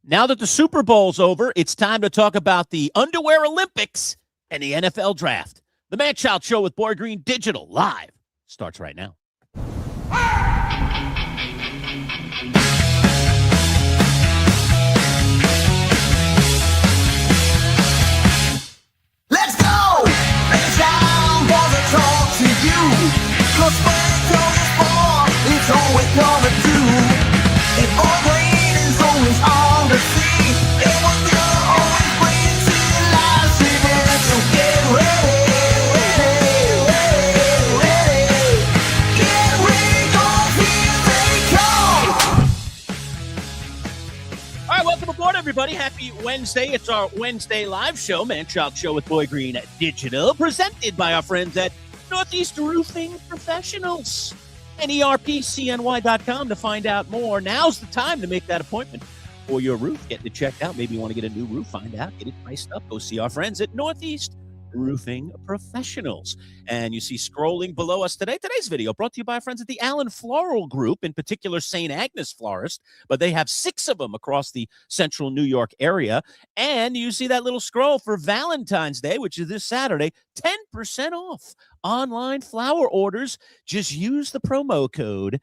Now that the Super Bowl's over, it's time to talk about the Underwear Olympics and the NFL Draft. The Manchild Show with Boy Green Digital live starts right now. Let's go! It's time for the talk to you. 'Cause when comes sport, it's all we're gonna do. If Boy Green is always on the scene, it was gonna always bring to life. So get ready, get ready, 'cause here they come. All right, welcome aboard, everybody. Happy Wednesday. It's our Wednesday live show, Manchild Show with Boy Green Digital, presented by our friends at Northeast Roofing Professionals. NERPCNY.com to find out more. Now's the time to make that appointment for your roof. Get it checked out. Maybe you want to get a new roof. Find out. Get it priced up. Go see our friends at Northeast Roofing Professionals. And you see scrolling below us today, today's video brought to you by our friends at the Allen Floral Group, in particular St. Agnes Florist, but they have 6 of them across the central New York area. And you see that little scroll for Valentine's Day, which is this Saturday, 10% off online flower orders. Just use the promo code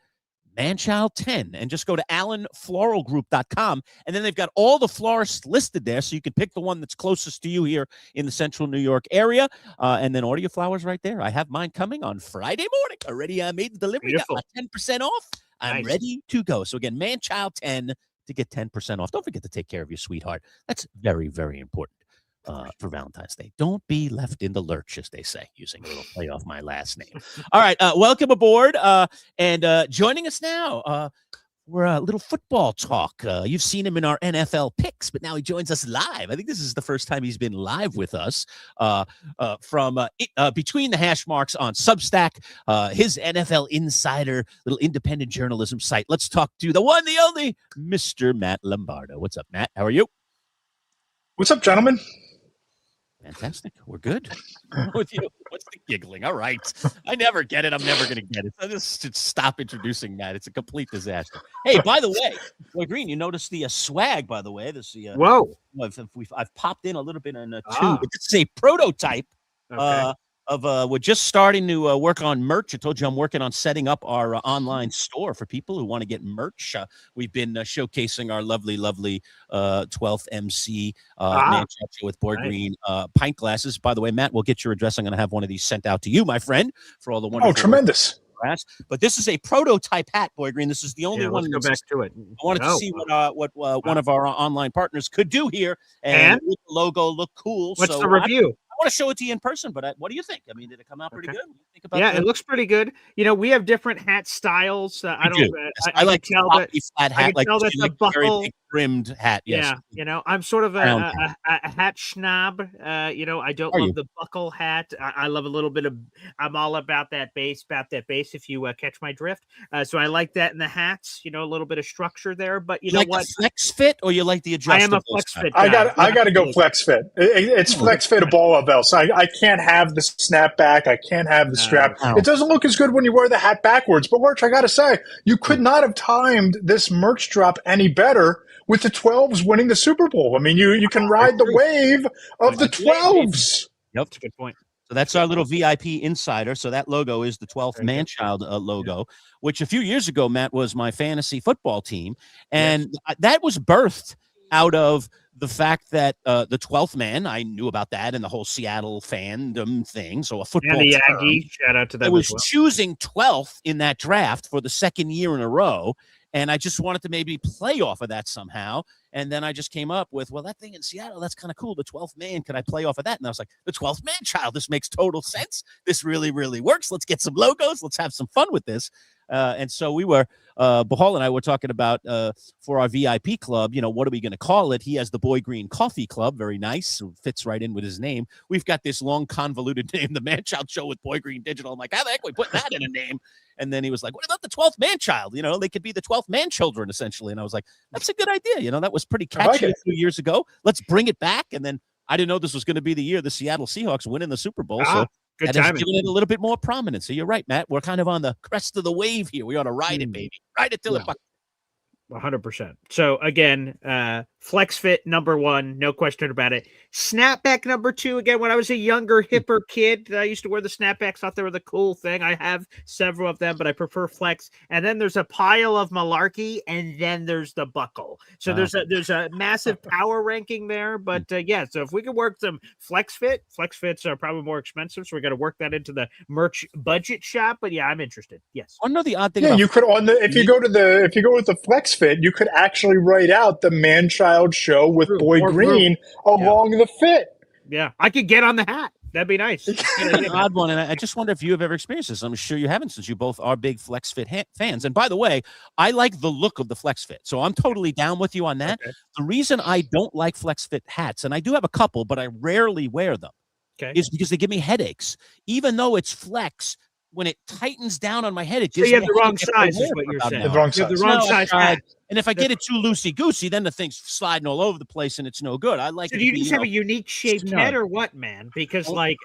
Manchild10 and just go to allenfloralgroup.com, and then they've got all the florists listed there, so you can pick the one that's closest to you here in the central New York area, and then order your flowers right there. I have mine coming on Friday morning. Already made the delivery. Got my 10% off. I'm ready to go. So again, Manchild10 to get 10% off. Don't forget to take care of your sweetheart. That's very, very important. For Valentine's Day. Don't be left in the lurch, as they say, using a little play off my last name. All right, welcome aboard. And joining us now, we're a little football talk. You've seen him in our NFL picks, but now he joins us live. I think this is the first time he's been live with us from Between the Hash Marks on Substack, his NFL Insider, little independent journalism site. Let's talk to the one, the only, Mr. Matt Lombardo. What's up, Matt? How are you? What's up, gentlemen? Fantastic. We're good. With you. What's the giggling? All right. I never get it. I'm never going to get it. I just should stop introducing Matt. It's a complete disaster. Hey, by the way, Boy Green, you noticed the swag, by the way. This Whoa. I've popped in a little bit on two. It's a prototype we're just starting to work on merch. I told you I'm working on setting up our online store for people who want to get merch. We've been showcasing our lovely 12th MC Manchild Show with Boy Green pint glasses. By the way, Matt, we'll get your address. I'm going to have one of these sent out to you, my friend, for all the wonderful. Oh, tremendous. But this is a prototype hat, Boy Green. This is the only one. Let's go back to it. I wanted to see what one of our online partners could do here and make the logo look cool. What's the review? I want to show it to you in person, but what do you think? I mean, did it come out pretty good? What do you think about it looks pretty good. You know, we have different hat styles. I like tell that flat hat, like the buckle, very big brimmed hat. Yes. Yeah, you know, I'm sort of a hat schnob. You know, I don't love the buckle hat. I love a little bit of. I'm all about that bass. If you catch my drift, so I like that in the hats. You know, a little bit of structure there. But you know like what? The flex fit, or you like the adjustable? I am a flex fit. I got to go flex fit. It's flex fit a ball of else. I can't have the snapback. I can't have the strap. It doesn't look as good when you wear the hat backwards. But Lurch, I got to say, you could not have timed this merch drop any better with the 12s winning the Super Bowl. I mean, you can ride the wave of the 12s. Yep, that's a good point. So that's our little VIP insider. So that logo is the 12th Manchild logo, which a few years ago, Matt, was my fantasy football team. And that was birthed out of the fact that the 12th man, I knew about that and the whole Seattle fandom thing. So a football and the Aggie, shout out to them. I was choosing 12th in that draft for the second year in a row. And I just wanted to maybe play off of that somehow. And then I just came up with, well, that thing in Seattle, that's kind of cool. The 12th man, can I play off of that? And I was like, the 12th man child, this makes total sense. This really, really works. Let's get some logos. Let's have some fun with this. And so we were, Bahal and I were talking about for our VIP club, you know, what are we going to call it? He has the Boy Green Coffee Club. Very nice. Fits right in with his name. We've got this long convoluted name, the Manchild Show with Boy Green Digital. I'm like, how the heck we put that in a name? And then he was like, what about the 12th man child? You know, they could be the 12th man children, essentially. And I was like, that's a good idea. You know, that was pretty catchy a few years ago. Let's bring it back. And then I didn't know this was going to be the year the Seattle Seahawks winning the Super Bowl. So good that has given it a little bit more prominence. So you're right, Matt. We're kind of on the crest of the wave here. We ought to ride it, baby. Ride it till it bucks. 100%. So again, Flex fit number 1, no question about it. Snapback number 2, again, when I was a younger, hipper kid, I used to wear the snapbacks, thought they were the cool thing. I have several of them, but I prefer flex. And then there's a pile of malarkey, and then there's the buckle. So there's a massive power ranking there. But yeah, so if we could work some flex fits are probably more expensive, so we're going to work that into the merch budget shop. But yeah, I'm interested. Yes. I know the odd thing. Yeah, you could if you go with the flex fit, you could actually write out the Manchild show with Boy Green along the fit. Yeah, I could get on the hat. That'd be nice. An odd one, and I just wonder if you have ever experienced this. I'm sure you haven't, since you both are big Flex Fit fans. And by the way, I like the look of the Flex Fit, so I'm totally down with you on that. Okay. The reason I don't like Flex Fit hats, and I do have a couple, but I rarely wear them, is because they give me headaches. Even though it's Flex, when it tightens down on my head, it gives you have the wrong size, is what you're saying. The wrong size. The wrong size hat. And if I get it too loosey-goosey, then the thing's sliding all over the place, and it's no good. I like. So do you just have a unique shaped head, or what, man? Because, there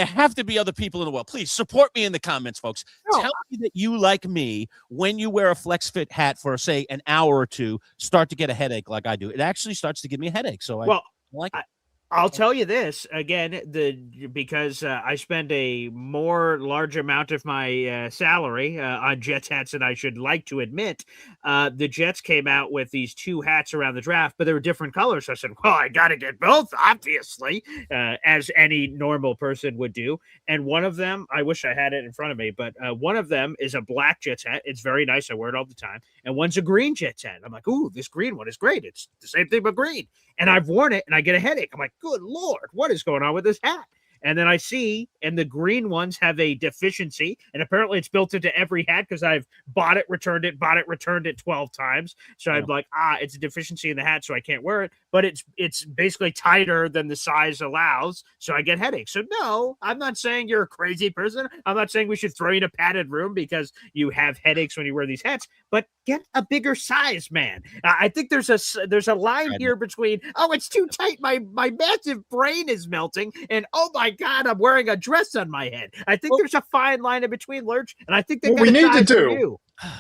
have to be other people in the world. Please support me in the comments, folks. Tell me that you, like me, when you wear a Flex Fit hat for, say, an hour or two, start to get a headache like I do. It actually starts to give me a headache. So I like it. I'll tell you this again, because I spend a more large amount of my salary on Jets hats than I should like to admit. The Jets came out with these 2 hats around the draft, but they were different colors. So I said, well, I got to get both, obviously, as any normal person would do. And one of them, I wish I had it in front of me, but one of them is a black Jets hat. It's very nice. I wear it all the time. And one's a green Jets hat. I'm like, ooh, this green one is great. It's the same thing but green. And I've worn it and I get a headache. I'm like, good Lord, what is going on with this hat? And then I see, and the green ones have a deficiency, and apparently it's built into every hat because I've bought it, returned it 12 times. So I'm like, it's a deficiency in the hat, so I can't wear it. But it's basically tighter than the size allows, so I get headaches. So no, I'm not saying you're a crazy person. I'm not saying we should throw you in a padded room because you have headaches when you wear these hats. But get a bigger size, man. I think there's a line here between, it's too tight, my massive brain is melting, and oh my God, I'm wearing a dress on my head. I think there's a fine line in between, Lurch, and I think what we need to do.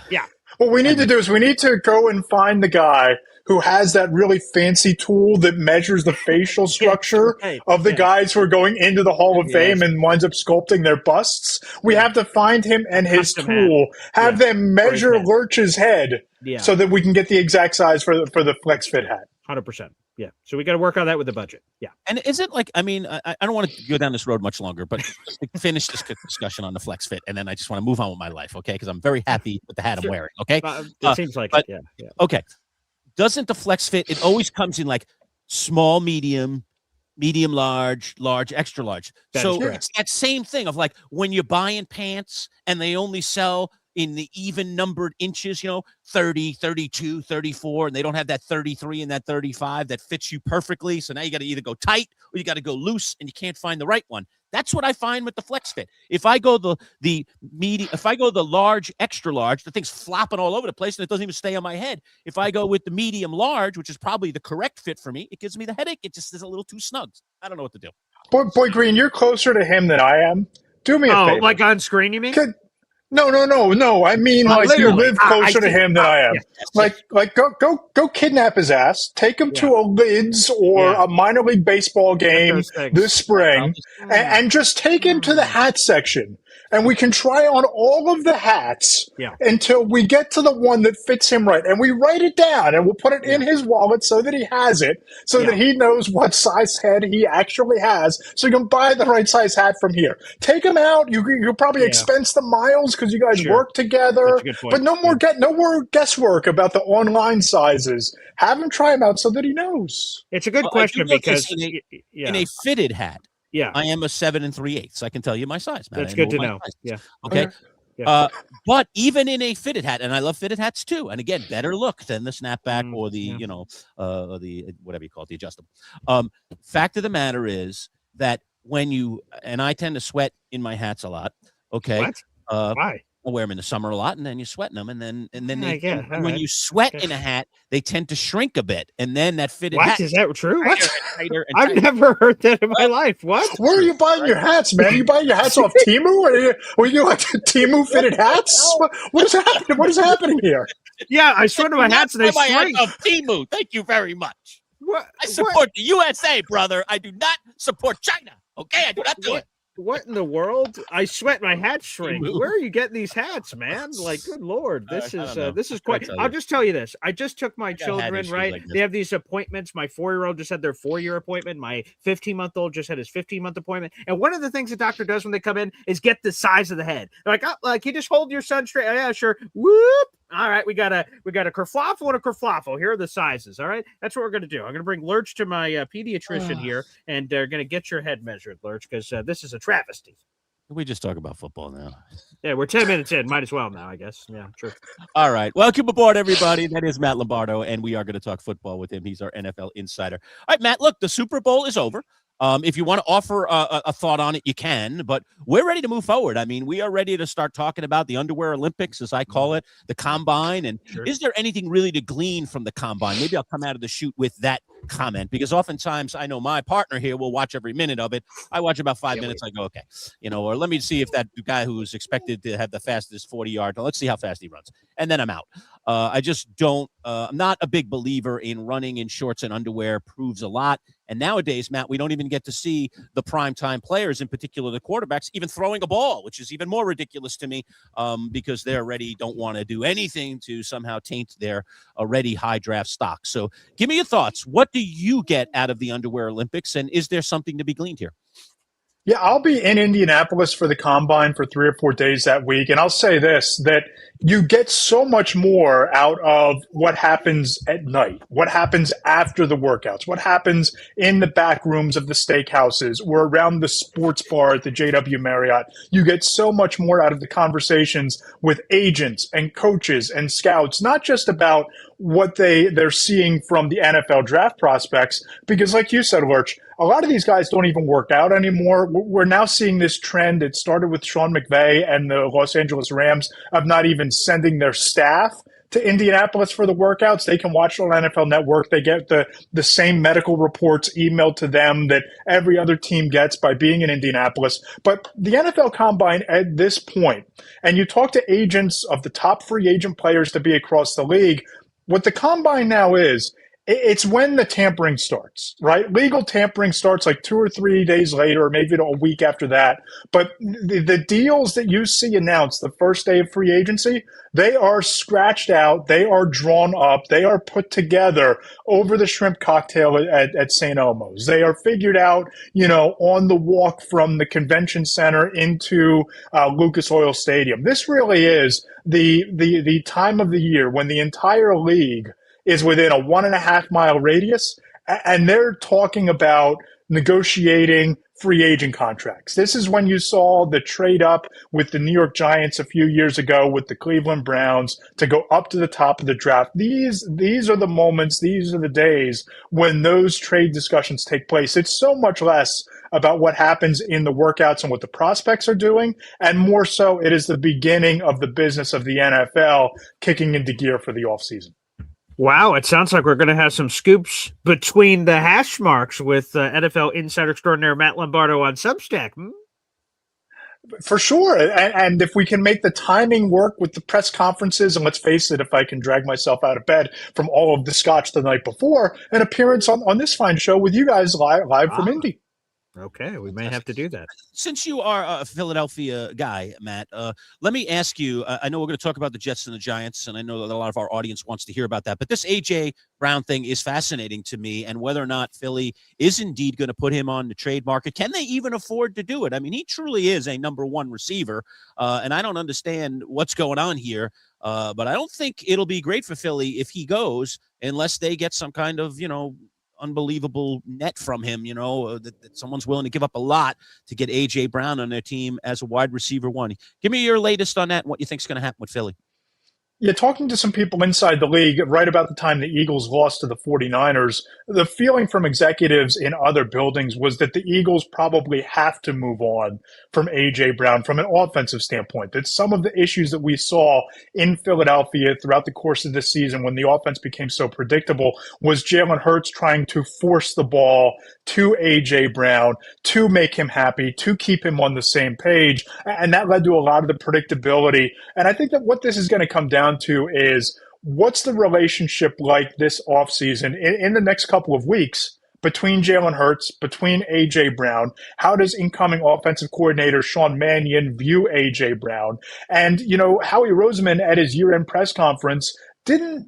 Yeah. What we need to do is we need to go and find the guy who has that really fancy tool that measures the facial structure of the guys who are going into the Hall of Fame and winds up sculpting their busts. We have to find him and his tool, have them measure Lurch's head so that we can get the exact size for the Flex Fit hat. 100%. Yeah. So we got to work on that with the budget. Yeah. And is it like, I don't want to go down this road much longer, but finish this discussion on the Flex Fit. And then I just want to move on with my life. Okay. Because I'm very happy with the hat I'm wearing. Okay. It seems like it. Yeah. Okay. Doesn't the Flex Fit, it always comes in like small, medium, large, extra large. So it's that same thing of like when you're buying pants and they only sell in the even numbered inches, 30, 32, 34, and they don't have that 33 and that 35 that fits you perfectly. So now you got to either go tight or you got to go loose, and you can't find the right one. That's what I find with the Flex Fit. If I go the medium, if I go the large, extra large, the thing's flopping all over the place and it doesn't even stay on my head. If I go with the medium large, which is probably the correct fit for me, it gives me the headache. It just is a little too snug. I don't know what to do. Boy Green, you're closer to him than I am. Do me a favor. Like on screen, you mean? No. I mean, like you live closer to him than I am. Yes. Like go kidnap his ass. Take him to a Lids or a minor league baseball game this spring, and just take him to the hat section. And we can try on all of the hats until we get to the one that fits him right. And we write it down and we'll put it in his wallet so that he has it, so that he knows what size head he actually has, so you can buy the right size hat from here. Take him out. You'll probably expense the miles because you guys work together. But no more guesswork about the online sizes. Have him try them out so that he knows. It's a good question because in a fitted hat, I am a 7 3/8. I can tell you my size. That's good to know. Yeah. Okay. Yeah. But even in a fitted hat, and I love fitted hats too, and again, better look than the snapback or the the whatever you call it, the adjustable. Fact of the matter is that and I tend to sweat in my hats a lot. Okay. What? Why? I wear them in the summer a lot, and then you're sweating them, and then when you sweat in a hat, they tend to shrink a bit, and then that fitted hat is that true? What? I've never heard that in my life. What? Where are you buying your hats, man? Are you buying your hats off Temu? Or are you like Temu fitted hats? What is happening? What is happening here? Yeah, I sweat my hats and they my hats shrink. off Temu. Thank you very much. What? I support the USA, brother. I do not support China. Okay, I do not do it. What in the world? I sweat my hat shrink. Temu. Where are you getting these hats, man? Like, good Lord, this is quite. I'll I'll just tell you this. I just took my children, issues right? like this. They have these appointments. My 4-year-old just had their 4-year appointment. My 15-month-old just had his 15-month appointment. And one of the things the doctor does when they come in is get the size of the head. They're like, oh, like you just hold your son straight. Oh, yeah, sure. Whoop. All right, we got a kerfluffle and a kerfluffle. Here are the sizes. All right, that's what we're gonna do. I'm gonna bring Lurch to my pediatrician here, and they're gonna get your head measured, Lurch, because this is a travesty. Can we just talk about football now? Yeah, we're 10 minutes in. Might as well now, I guess. Yeah, sure. All right. Welcome aboard, everybody. That is Matt Lombardo, and we are going to talk football with him. He's our NFL insider. All right, Matt, look, the Super Bowl is over. If you want to offer a thought on it, you can, but we're ready to move forward. I mean, we are ready to start talking about the Underwear Olympics, as I call it, the Combine. And is there anything really to glean from the Combine? Maybe I'll come out of the chute with that comment, because oftentimes I know my partner here will watch every minute of it. I watch about 5 minutes. I go, okay, or let me see if that guy who's expected to have the fastest 40 yards, let's see how fast he runs. And then I'm out. I just don't, I'm not a big believer in running in shorts and underwear. Proves a lot. And nowadays, Matt, we don't even get to see the primetime players, in particular the quarterbacks, even throwing a ball, which is even more ridiculous to me, because they already don't want to do anything to somehow taint their already high draft stock. So give me your thoughts. What do you get out of the Underwear Olympics, and is there something to be gleaned here? Yeah, I'll be in Indianapolis for the Combine for 3 or 4 days that week. And I'll say this, that you get so much more out of what happens at night, what happens after the workouts, what happens in the back rooms of the steakhouses or around the sports bar at the JW Marriott. You get so much more out of the conversations with agents and coaches and scouts, not just about what they're seeing from the NFL draft prospects, because like you said, Lurch, a lot of these guys don't even work out anymore. We're now seeing this trend. It started with Sean McVay and the Los Angeles Rams of not even sending their staff to Indianapolis for the workouts. They can watch it on NFL Network. They get the same medical reports emailed to them that every other team gets by being in Indianapolis. But the NFL Combine at this point, and you talk to agents of the top free agent players to be across the league, what the Combine now is, it's when the tampering starts, right? Legal tampering starts like 2 or 3 days later, or maybe a week after that. But the deals that you see announced the first day of free agency, they are scratched out, they are drawn up, they are put together over the shrimp cocktail at St. Elmo's. They are figured out, on the walk from the convention center into Lucas Oil Stadium. This really is the time of the year when the entire league is within a 1.5 mile radius, and they're talking about negotiating free agent contracts. This is when you saw the trade up with the New York Giants a few years ago with the Cleveland Browns to go up to the top of the draft. These are the moments, these are the days when those trade discussions take place. It's so much less about what happens in the workouts and what the prospects are doing, and more so it is the beginning of the business of the NFL kicking into gear for the offseason. Wow, it sounds like we're going to have some scoops between the hash marks with NFL insider extraordinaire Matt Lombardo on Substack. For sure. And if we can make the timing work with the press conferences, and let's face it, if I can drag myself out of bed from all of the scotch the night before, an appearance on this fine show with you guys live from Indy. Okay, we may have to do that. Since you are a Philadelphia guy, Matt, let me ask you, I know we're going to talk about the Jets and the Giants, and I know that a lot of our audience wants to hear about that, but this A.J. Brown thing is fascinating to me, and whether or not Philly is indeed going to put him on the trade market. Can they even afford to do it? I mean, he truly is a number one receiver, and I don't understand what's going on here, but I don't think it'll be great for Philly if he goes unless they get some kind of, unbelievable net from him, that someone's willing to give up a lot to get A.J. Brown on their team as a wide receiver one. Give me your latest on that and what you think is going to happen with Philly. Yeah, talking to some people inside the league right about the time the Eagles lost to the 49ers, the feeling from executives in other buildings was that the Eagles probably have to move on from A.J. Brown from an offensive standpoint. That some of the issues that we saw in Philadelphia throughout the course of the season when the offense became so predictable was Jalen Hurts trying to force the ball to A.J. Brown to make him happy, to keep him on the same page. And that led to a lot of the predictability. And I think that what this is going to come down to is what's the relationship like this offseason in the next couple of weeks between Jalen Hurts, between A.J. Brown? How does incoming offensive coordinator Sean Mannion view A.J. Brown? And, Howie Roseman at his year-end press conference didn't,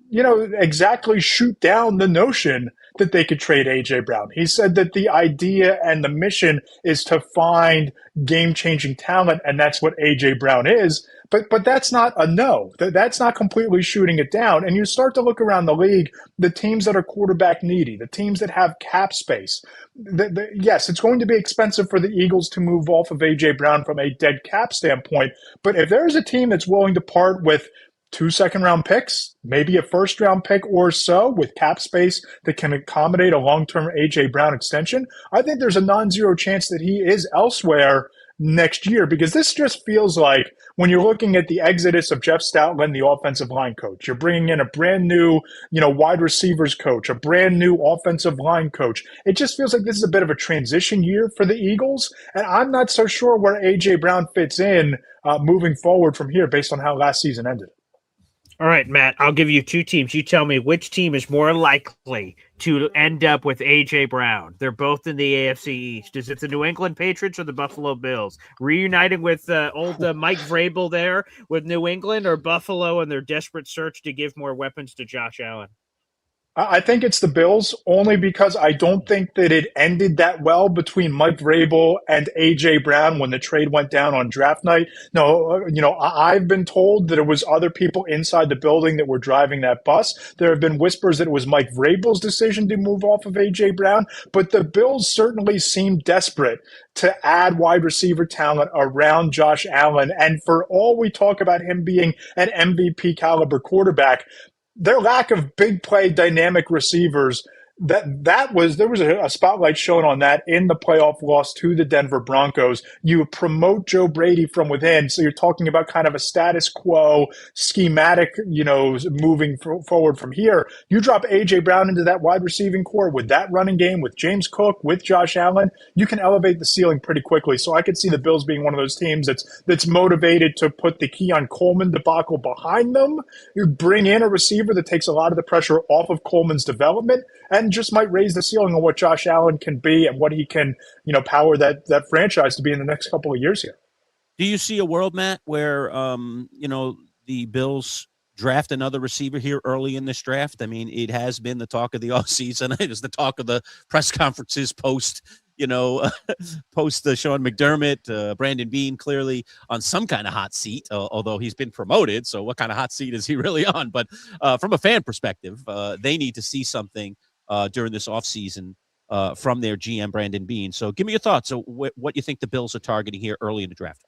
exactly shoot down the notion that they could trade A.J. Brown. He said that the idea and the mission is to find game-changing talent, and that's what A.J. Brown is. But that's not a no. That's not completely shooting it down. And you start to look around the league, the teams that are quarterback needy, the teams that have cap space. Yes, it's going to be expensive for the Eagles to move off of A.J. Brown from a dead cap standpoint. But if there's a team that's willing to part with 2 second-round picks, maybe a first-round pick or so with cap space that can accommodate a long-term A.J. Brown extension, I think there's a non-zero chance that he is elsewhere next year, because this just feels like when you're looking at the exodus of Jeff Stoutland, the offensive line coach, you're bringing in a brand new, wide receivers coach, a brand new offensive line coach. It just feels like this is a bit of a transition year for the Eagles, and I'm not so sure where A.J. Brown fits in moving forward from here based on how last season ended. All right, Matt, I'll give you 2 teams. You tell me which team is more likely to end up with A.J. Brown. They're both in the AFC East. Is it the New England Patriots or the Buffalo Bills? Reuniting with old Mike Vrabel there with New England, or Buffalo and their desperate search to give more weapons to Josh Allen? I think it's the Bills, only because I don't think that it ended that well between Mike Vrabel and A.J. Brown when the trade went down on draft night. No, I've been told that it was other people inside the building that were driving that bus. There have been whispers that it was Mike Vrabel's decision to move off of A.J. Brown, but the Bills certainly seem desperate to add wide receiver talent around Josh Allen. And for all we talk about him being an MVP caliber quarterback, their lack of big play dynamic receivers, there was a spotlight shown on that in the playoff loss to the Denver Broncos. You promote Joe Brady from within, so you're talking about kind of a status quo schematic, moving forward from here. You drop A.J. Brown into that wide receiving core with that running game, with James Cook, with Josh Allen, you can elevate the ceiling pretty quickly. So I could see the Bills being one of those teams that's motivated to put the Keon Coleman debacle behind them. You bring in a receiver that takes a lot of the pressure off of Coleman's development, and just might raise the ceiling on what Josh Allen can be and what he can, power that franchise to be in the next couple of years here. Do you see a world, Matt, where, the Bills draft another receiver here early in this draft? I mean, it has been the talk of the offseason. It is the talk of the press conferences post Sean McDermott, Brandon Beane clearly on some kind of hot seat, although he's been promoted. So what kind of hot seat is he really on? But from a fan perspective, they need to see something during this offseason from their GM, Brandon Beane. So give me your thoughts on what you think the Bills are targeting here early in the draft.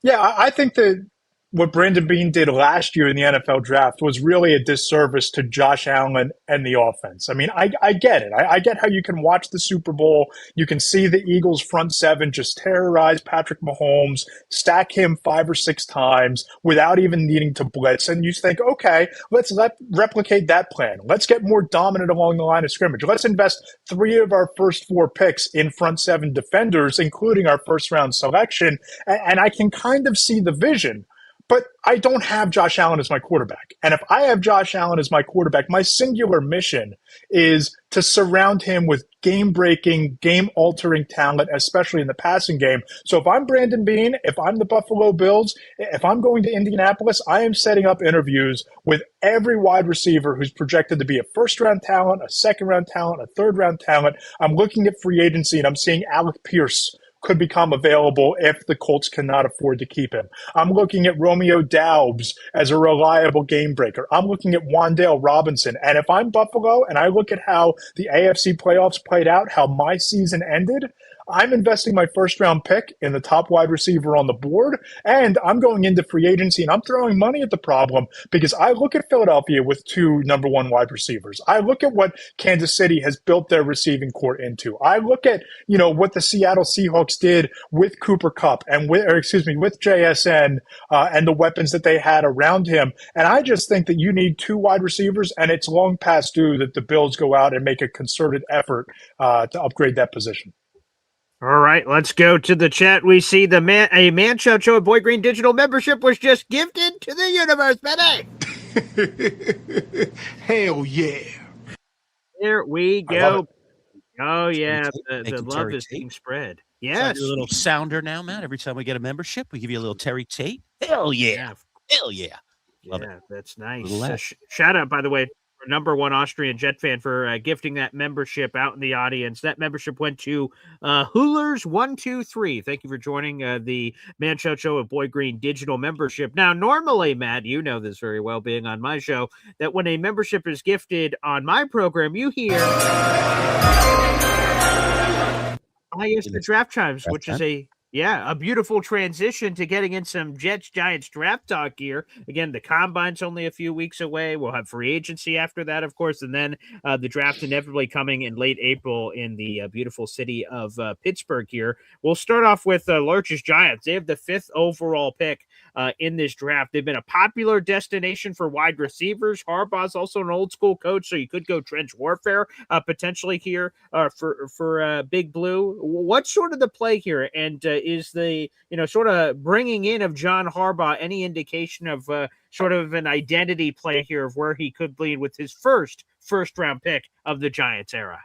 Yeah, I think that what Brandon Beane did last year in the NFL draft was really a disservice to Josh Allen and the offense. I mean, I get it. I get how you can watch the Super Bowl. You can see the Eagles front seven just terrorize Patrick Mahomes, stack him 5 or 6 times without even needing to blitz. And you think, okay, let's replicate that plan. Let's get more dominant along the line of scrimmage. Let's invest 3 of our first 4 picks in front 7 defenders, including our first round selection. And I can kind of see the vision. But I don't have Josh Allen as my quarterback. And if I have Josh Allen as my quarterback, my singular mission is to surround him with game-breaking, game-altering talent, especially in the passing game. So if I'm Brandon Beane, if I'm the Buffalo Bills, if I'm going to Indianapolis, I am setting up interviews with every wide receiver who's projected to be a first-round talent, a second-round talent, a third-round talent. I'm looking at free agency, and I'm seeing Alec Pierce could become available if the Colts cannot afford to keep him. I'm looking at Romeo Doubs as a reliable game breaker. I'm looking at Wan'Dale Robinson. And if I'm Buffalo and I look at how the AFC playoffs played out, how my season ended, I'm investing my first-round pick in the top wide receiver on the board, and I'm going into free agency, and I'm throwing money at the problem because I look at Philadelphia with 2 number 1 wide receivers. I look at what Kansas City has built their receiving core into. I look at, what the Seattle Seahawks did with Cooper Kupp and with JSN and the weapons that they had around him. And I just think that you need 2 wide receivers, and it's long past due that the Bills go out and make a concerted effort to upgrade that position. All right, let's go to the chat. We see a Manchild Boy Green digital membership was just gifted to the universe, Benny. Hell yeah. Here we go. Oh, yeah. The love Terry is Tate. being spread. So Yes. a little sounder now, Matt. Every time we get a membership, we give you a little Terry Tate. Hell yeah. Hell yeah. Love it. That's nice. Little Shout out, by the way, for number one Austrian Jet fan for gifting that membership out in the audience. That membership went to Hoolers123. Thank you for joining the Manchild Show of Boy Green digital membership. Now, normally, Matt, you know this very well, being on my show, that when a membership is gifted on my program, you hear the draft chimes, which is a beautiful transition to getting in some Jets Giants draft talk here. Again, the combine's only a few weeks away. We'll have free agency after that, of course, and then the draft inevitably coming in late April in the beautiful city of Pittsburgh here. We'll start off with Lurch's Giants. They have the 5th overall pick in this draft. They've been a popular destination for wide receivers. Harbaugh's also an old school coach, so you could go trench warfare potentially here for Big Blue. What's sort of the play here? And is the sort of bringing in of John Harbaugh any indication of sort of an identity play here of where he could lead with his first round pick of the Giants era?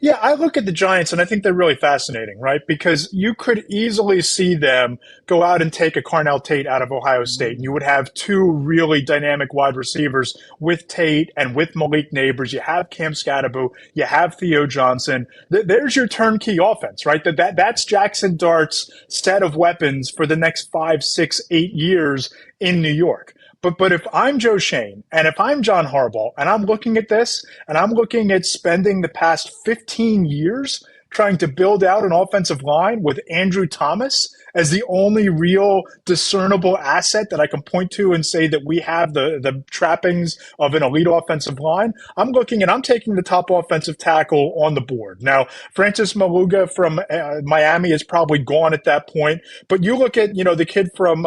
Yeah, I look at the Giants and I think they're really fascinating, right? Because you could easily see them go out and take a Carnell Tate out of Ohio State, and you would have 2 really dynamic wide receivers with Tate and with Malik Neighbors. You have Cam Scatterbo, you have Theo Johnson. There's your turnkey offense, right? That's Jackson Dart's set of weapons for the next 5, 6, 8 years in New York. But if I'm Joe Schoen and if I'm John Harbaugh and I'm looking at this and I'm looking at spending the past 15 years trying to build out an offensive line with Andrew Thomas as the only real discernible asset that I can point to and say that we have the trappings of an elite offensive line, I'm looking and I'm taking the top offensive tackle on the board. Now, Francis Maluga from Miami is probably gone at that point, but you look at, the kid from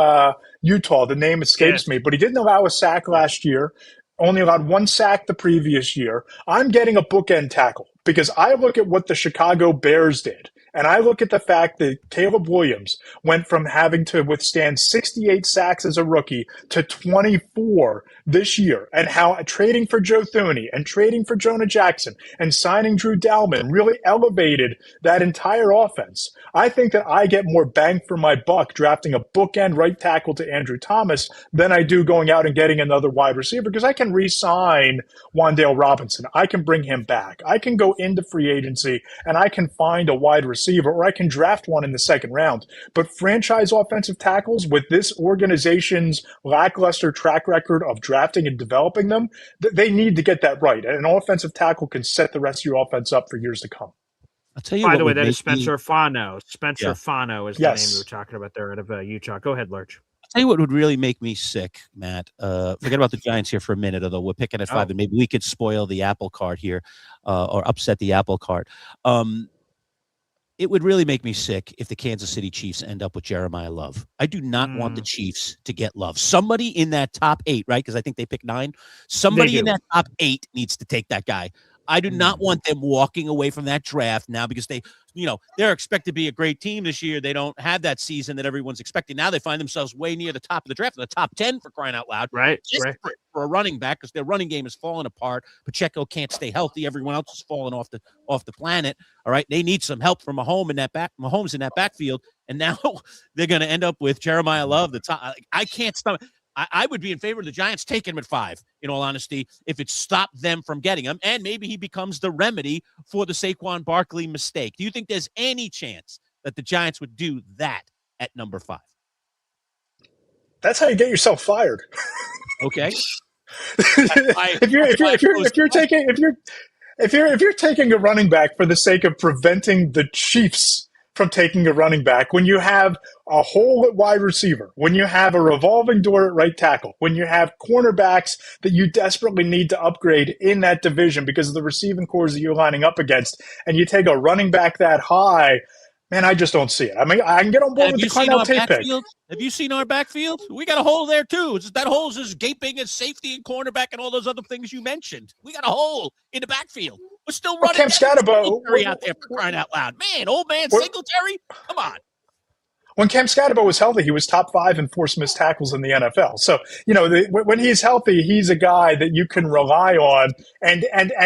Utah, the name escapes me, but he didn't allow a sack last year, only allowed 1 sack the previous year. I'm getting a bookend tackle because I look at what the Chicago Bears did. And I look at the fact that Caleb Williams went from having to withstand 68 sacks as a rookie to 24 this year, and how trading for Joe Thuney and trading for Jonah Jackson and signing Drew Dalman really elevated that entire offense. I think that I get more bang for my buck drafting a bookend right tackle to Andrew Thomas than I do going out and getting another wide receiver, because I can re-sign Wan'Dale Robinson. I can bring him back. I can go into free agency and I can find a wide receiver, or I can draft one in the 2nd round. But franchise offensive tackles with this organization's lackluster track record of drafting and developing them, they need to get that right. And an offensive tackle can set the rest of your offense up for years to come. I'll tell you. By the way, that is Spencer Fano. Fano is the name we were talking about there out of Utah. Go ahead, Lurch. I'll tell you what would really make me sick, Matt. Forget about the Giants here for a minute, although we're picking at 5, and maybe we could spoil the apple cart here or upset the apple cart. It would really make me sick if the Kansas City Chiefs end up with Jeremiah Love. I do not want the Chiefs to get Love. Somebody in that top 8, right? Because I think they picked 9. Somebody in that top 8 needs to take that guy. I do not want them walking away from that draft now because they're expected to be a great team this year. They don't have that season that everyone's expecting. Now they find themselves way near the top of the draft, in the top 10 for crying out loud. Right. For a running back, because their running game is falling apart. Pacheco can't stay healthy. Everyone else is falling off the planet. All right. They need some help from Mahomes in that backfield. And now they're going to end up with Jeremiah Love, the top. I can't stomach. I would be in favor of the Giants taking him at 5, in all honesty, if it stopped them from getting him. And maybe he becomes the remedy for the Saquon Barkley mistake. Do you think there's any chance that the Giants would do that at number 5? That's how you get yourself fired. Okay. If you're taking a running back for the sake of preventing the Chiefs from taking a running back, when you have a hole at wide receiver, when you have a revolving door at right tackle, when you have cornerbacks that you desperately need to upgrade in that division because of the receiving cores that you're lining up against, and you take a running back that high, man, I just don't see it. I mean, I can get on board with the Carnell Tate pick. Have you seen our backfield? We got a hole there, too. That hole's as gaping as safety and cornerback and all those other things you mentioned. We got a hole in the backfield. We're still running Cam Scatterbo out there for crying out loud. Man, old man Singletary? Come on. When Cam Scatterbo was healthy, he was top 5 in forced missed tackles in the NFL. So, when he's healthy, he's a guy that you can rely on, and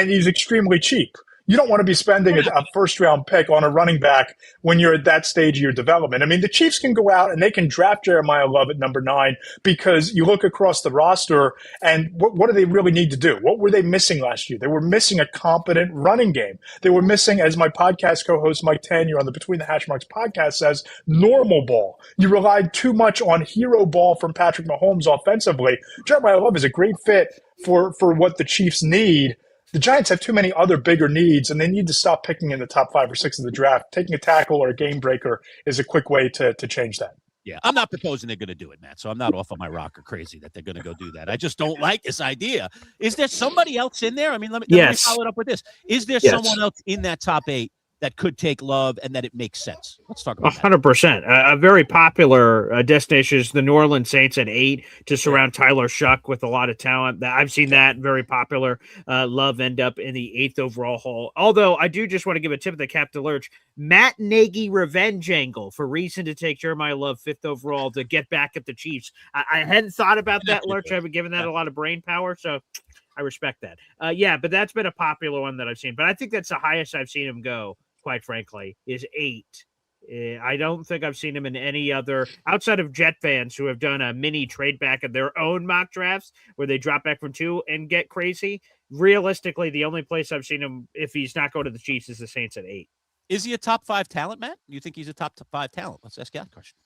he's extremely cheap. You don't want to be spending a first-round pick on a running back when you're at that stage of your development. I mean, the Chiefs can go out and they can draft Jeremiah Love at number 9 because you look across the roster and what do they really need to do? What were they missing last year? They were missing a competent running game. They were missing, as my podcast co-host Mike Tanier on the Between the Hash Marks podcast says, normal ball. You relied too much on hero ball from Patrick Mahomes offensively. Jeremiah Love is a great fit for what the Chiefs need. The Giants have too many other bigger needs, and they need to stop picking in the top 5 or 6 of the draft. Taking a tackle or a game breaker is a quick way to change that. Yeah, I'm not proposing they're going to do it, Matt, so I'm not off on my rocker crazy that they're going to go do that. I just don't like this idea. Is there somebody else in there? I mean, let me follow it up with this. Is there someone else in that top 8 that could take Love and that it makes sense? Let's talk about 100%. A very popular destination is the New Orleans Saints at 8 to surround Tyler Shuck with a lot of talent. I've seen that very popular. Love end up in the 8th overall haul. Although I do just want to give a tip of the cap to Lurch. Matt Nagy revenge angle for reason to take Jeremiah Love 5th overall to get back at the Chiefs. I hadn't thought about that, Lurch. I've been giving that a lot of brain power, so I respect that. But that's been a popular one that I've seen. But I think that's the highest I've seen him go, quite frankly, is 8. I don't think I've seen him in any other, outside of Jet fans who have done a mini trade back of their own mock drafts where they drop back from 2 and get crazy. Realistically, the only place I've seen him, if he's not going to the Chiefs, is the Saints at 8. Is he a top 5 talent, Matt? You think he's a top 5 talent? Let's ask you that question.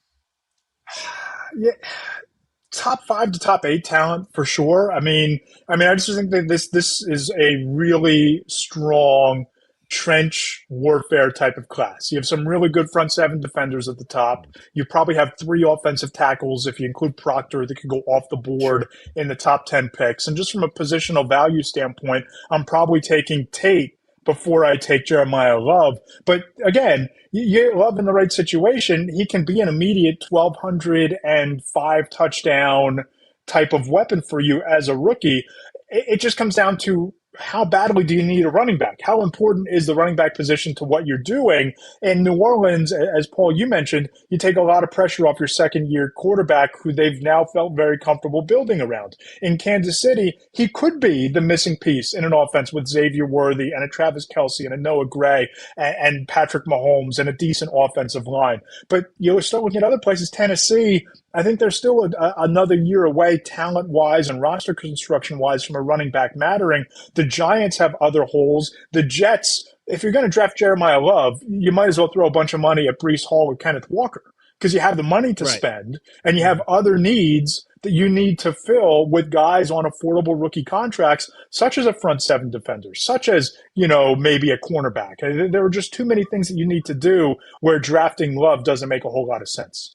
Yeah. Top 5 to top 8 talent for sure. I mean, I just think that this is a really strong trench warfare type of class. You have some really good front 7 defenders at the top. You probably have 3 offensive tackles if you include Proctor that could go off the board in the top 10 picks. And just from a positional value standpoint, I'm probably taking Tate before I take Jeremiah Love. But again, you Love in the right situation, he can be an immediate 1,205 touchdown type of weapon for you as a rookie. It just comes down to how badly do you need a running back? How important is the running back position to what you're doing? In New Orleans, as Paul, you mentioned, you take a lot of pressure off your second-year quarterback who they've now felt very comfortable building around. In Kansas City, he could be the missing piece in an offense with Xavier Worthy and a Travis Kelce and a Noah Gray and Patrick Mahomes and a decent offensive line. But you start looking at other places, Tennessee, I think they're still another year away talent-wise and roster construction-wise from a running back mattering. The Giants have other holes. The Jets, if you're going to draft Jeremiah Love, you might as well throw a bunch of money at Breece Hall or Kenneth Walker because you have the money to spend and you have other needs that you need to fill with guys on affordable rookie contracts, such as a front 7 defender, such as, maybe a cornerback. There are just too many things that you need to do where drafting Love doesn't make a whole lot of sense.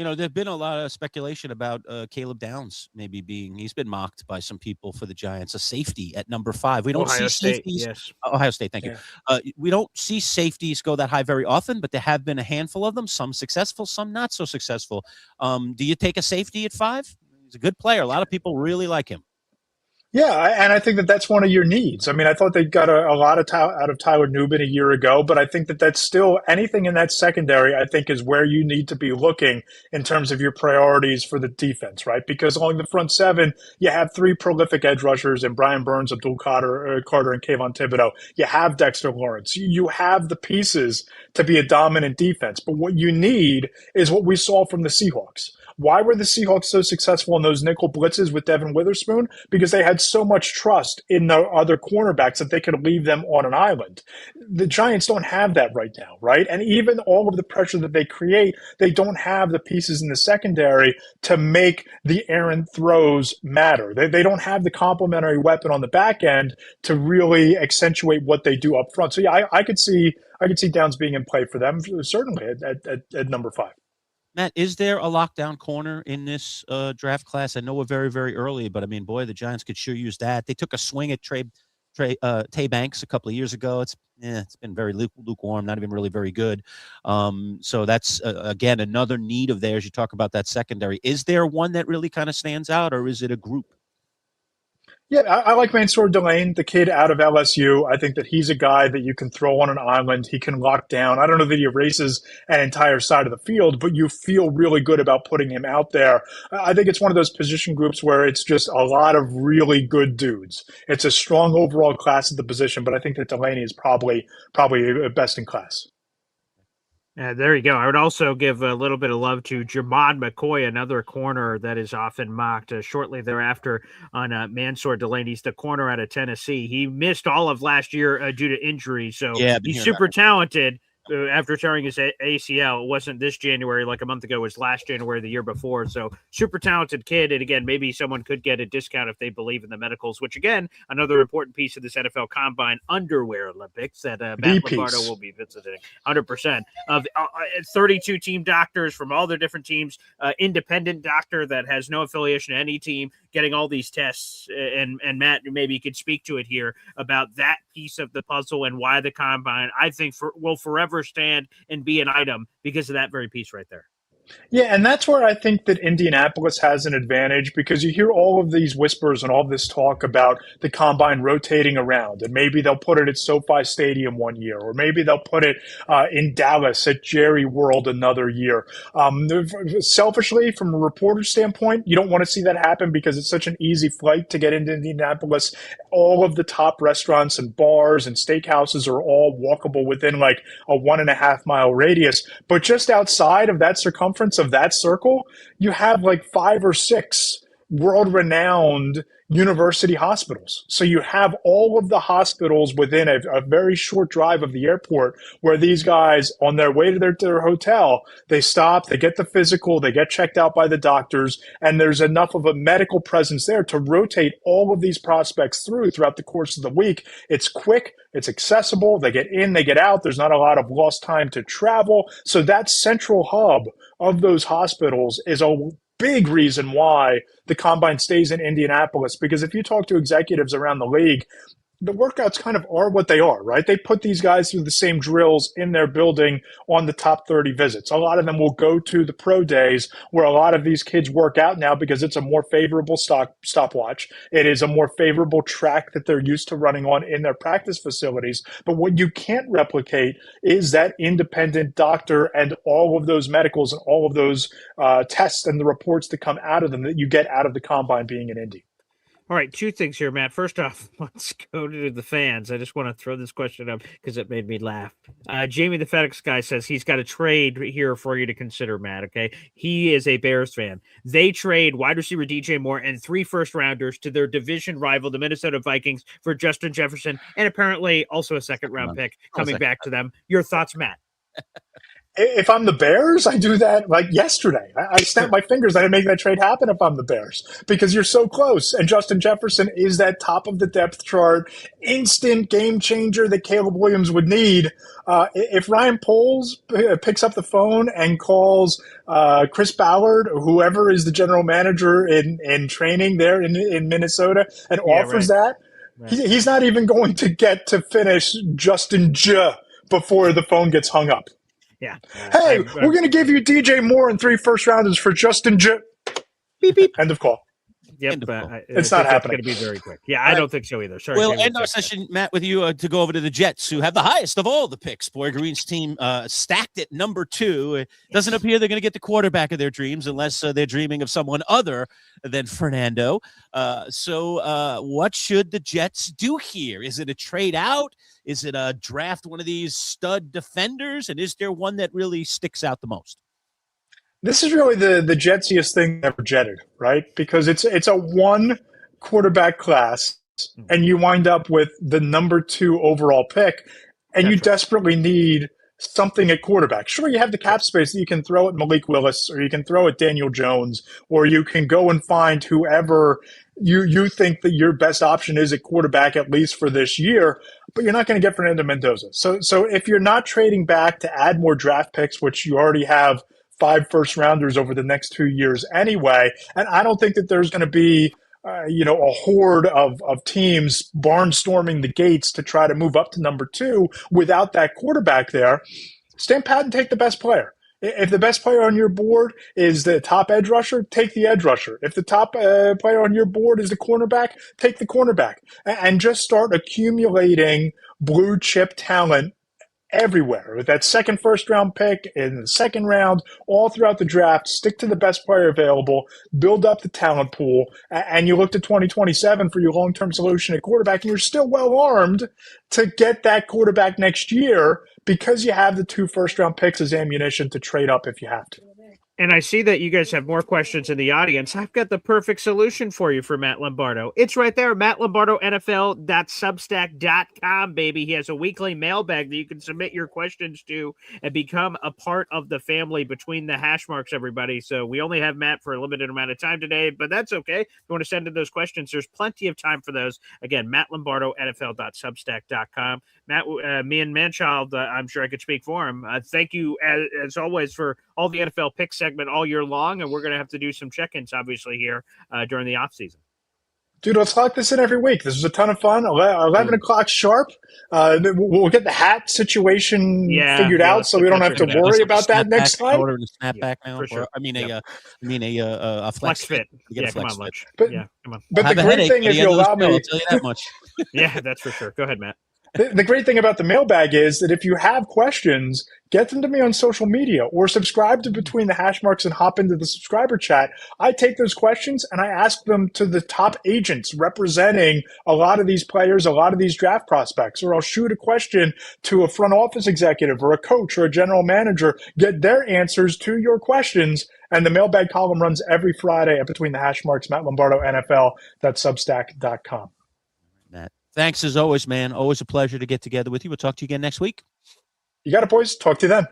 There's been a lot of speculation about Caleb Downs maybe he's been mocked by some people for the Giants, a safety at number 5. We don't Ohio see State, safeties. yes. Ohio State, thank you. We don't see safeties go that high very often, but there have been a handful of them, some successful, some not so successful. Do you take a safety at 5? He's a good player. A lot of people really like him. Yeah, and I think that that's one of your needs. I mean, I thought they got a lot out of Tyler Nubin a year ago, but I think that that's still anything in that secondary, I think, is where you need to be looking in terms of your priorities for the defense, right? Because along the front 7, you have 3 prolific edge rushers in Brian Burns, Abdul Carter, and Kayvon Thibodeau. You have Dexter Lawrence. You have the pieces to be a dominant defense. But what you need is what we saw from the Seahawks. Why were the Seahawks so successful in those nickel blitzes with Devin Witherspoon? Because they had so much trust in the other cornerbacks that they could leave them on an island. The Giants don't have that right now, right? And even all of the pressure that they create, they don't have the pieces in the secondary to make the errant throws matter. They don't have the complementary weapon on the back end to really accentuate what they do up front. So yeah, I could see Downs being in play for them, certainly at number 5. Matt, is there a lockdown corner in this draft class? I know we're very, very early, but I mean, boy, the Giants could sure use that. They took a swing at Tay Banks a couple of years ago. It's been very lukewarm, not even really very good. So that's, again, another need of theirs. You talk about that secondary. Is there one that really kind of stands out, or is it a group? Yeah, I like Mansour Delane, the kid out of LSU. I think that he's a guy that you can throw on an island. He can lock down. I don't know that he erases an entire side of the field, but you feel really good about putting him out there. I think it's one of those position groups where it's just a lot of really good dudes. It's a strong overall class at the position, but I think that Delaney is probably best in class. There you go. I would also give a little bit of love to Jamad McCoy, another corner that is often mocked. Shortly thereafter on Mansour Delaney's the corner out of Tennessee. He missed all of last year due to injury, so he's super talented. After tearing his ACL, it wasn't this January like a month ago, it was last January the year before. So super talented kid. And again, maybe someone could get a discount if they believe in the medicals, which again, another important piece of this NFL Combine underwear Olympics that Matt Lombardo will be visiting 100% of 32 team doctors from all their different teams, independent doctor that has no affiliation to any team, getting all these tests. And Matt, maybe you could speak to it here about that piece of the puzzle and why the Combine, I think, will forever stand and be an item because of that very piece right there. Yeah, and that's where I think that Indianapolis has an advantage because you hear all of these whispers and all this talk about the combine rotating around, and maybe they'll put it at SoFi Stadium one year, or maybe they'll put it in Dallas at Jerry World another year. Selfishly, from a reporter standpoint, you don't want to see that happen because it's such an easy flight to get into Indianapolis. All of the top restaurants and bars and steakhouses are all walkable within like a 1.5 mile radius, but just outside of that circumference of that circle, you have like 5 or 6 world-renowned university hospitals. So you have all of the hospitals within a very short drive of the airport where these guys, on their way to their hotel, they stop, they get the physical, they get checked out by the doctors, and there's enough of a medical presence there to rotate all of these prospects throughout the course of the week. It's quick, it's accessible, they get in, they get out, there's not a lot of lost time to travel. So that central hub of those hospitals is a big reason why the combine stays in Indianapolis, because if you talk to executives around the league, the workouts kind of are what they are, right? They put these guys through the same drills in their building on the top 30 visits. A lot of them will go to the pro days where a lot of these kids work out now because it's a more favorable stopwatch. It is a more favorable track that they're used to running on in their practice facilities. But what you can't replicate is that independent doctor and all of those medicals and all of those tests and the reports that come out of them that you get out of the combine being in Indy. All right, 2 things here, Matt. First off, let's go to the fans. I just want to throw this question up because it made me laugh. Jamie the FedEx guy says he's got a trade here for you to consider, Matt, okay? He is a Bears fan. They trade wide receiver DJ Moore and 3 first-rounders to their division rival, the Minnesota Vikings, for Justin Jefferson, and apparently also a second-round pick coming back to them. Your thoughts, Matt? If I'm the Bears, I do that like yesterday. I snap my fingers that I make that trade happen if I'm the Bears because you're so close. And Justin Jefferson is that top of the depth chart, instant game changer that Caleb Williams would need. If Ryan Poles picks up the phone and calls Chris Ballard, or whoever is the general manager in training there in Minnesota, and offers that, he's not even going to get to finish Justin J before the phone gets hung up. Yeah. Hey, we're going to give you DJ Moore and 3 first-rounders for Justin J. Beep, beep. End of call. Yep. It's not happening. It's going to be very quick. Yeah, I don't think so either. Sorry. We'll end our session, Matt, with you to go over to the Jets, who have the highest of all the picks. Boy Green's team stacked at number 2. It doesn't appear they're going to get the quarterback of their dreams unless they're dreaming of someone other than Fernando. So what should the Jets do here? Is it a trade out? Is it a draft one of these stud defenders? And is there one that really sticks out the most? This is really the jetsiest thing ever jetted, right? Because it's a 1 quarterback class, and you wind up with the number 2 overall pick, and you desperately need something at quarterback. Sure, you have the cap space that you can throw at Malik Willis, or you can throw at Daniel Jones, or you can go and find whoever you think that your best option is at quarterback, at least for this year, but you're not going to get Fernando Mendoza. So if you're not trading back to add more draft picks, which you already have 5 first-rounders over the next 2 years anyway, and I don't think that there's going to be a horde of teams barnstorming the gates to try to move up to number 2 without that quarterback there. Stand pat and take the best player. If the best player on your board is the top edge rusher, take the edge rusher. If the top player on your board is the cornerback, take the cornerback. And just start accumulating blue chip talent everywhere. With that second first round pick in the second round, all throughout the draft, stick to the best player available, build up the talent pool, and you look to 2027 for your long-term solution at quarterback, and you're still well armed to get that quarterback next year because you have the 2 first-round picks as ammunition to trade up if you have to. And I see that you guys have more questions in the audience. I've got the perfect solution for you for Matt Lombardo. It's right there, mattlombardo.nfl.substack.com, baby. He has a weekly mailbag that you can submit your questions to and become a part of the family between the hash marks, everybody. So we only have Matt for a limited amount of time today, but that's okay. If you want to send in those questions, there's plenty of time for those. Again, mattlombardo.nfl.substack.com. Matt, me and Manchild, I'm sure I could speak for him. Thank you, as always, for all the NFL pick segment all year long, and we're going to have to do some check-ins, obviously, here during the offseason. Dude, let's lock this in every week. This was a ton of fun. 11 o'clock sharp. We'll get the hat situation figured out, so we don't have to worry about that next time. Order a snapback now. Sure. A flex fit. Yeah, come on, Lunch. But come on. the great thing, if you allow me, I'll tell you that much. Yeah, that's for sure. Go ahead, Matt. The great thing about the mailbag is that if you have questions, get them to me on social media or subscribe to Between the Hash Marks and hop into the subscriber chat. I take those questions and I ask them to the top agents representing a lot of these players, a lot of these draft prospects, or I'll shoot a question to a front office executive or a coach or a general manager, get their answers to your questions. And the mailbag column runs every Friday at Between the Hash Marks, Matt Lombardo, NFL.substack.com. Matt, thanks as always, man. Always a pleasure to get together with you. We'll talk to you again next week. You got it, boys. Talk to you then.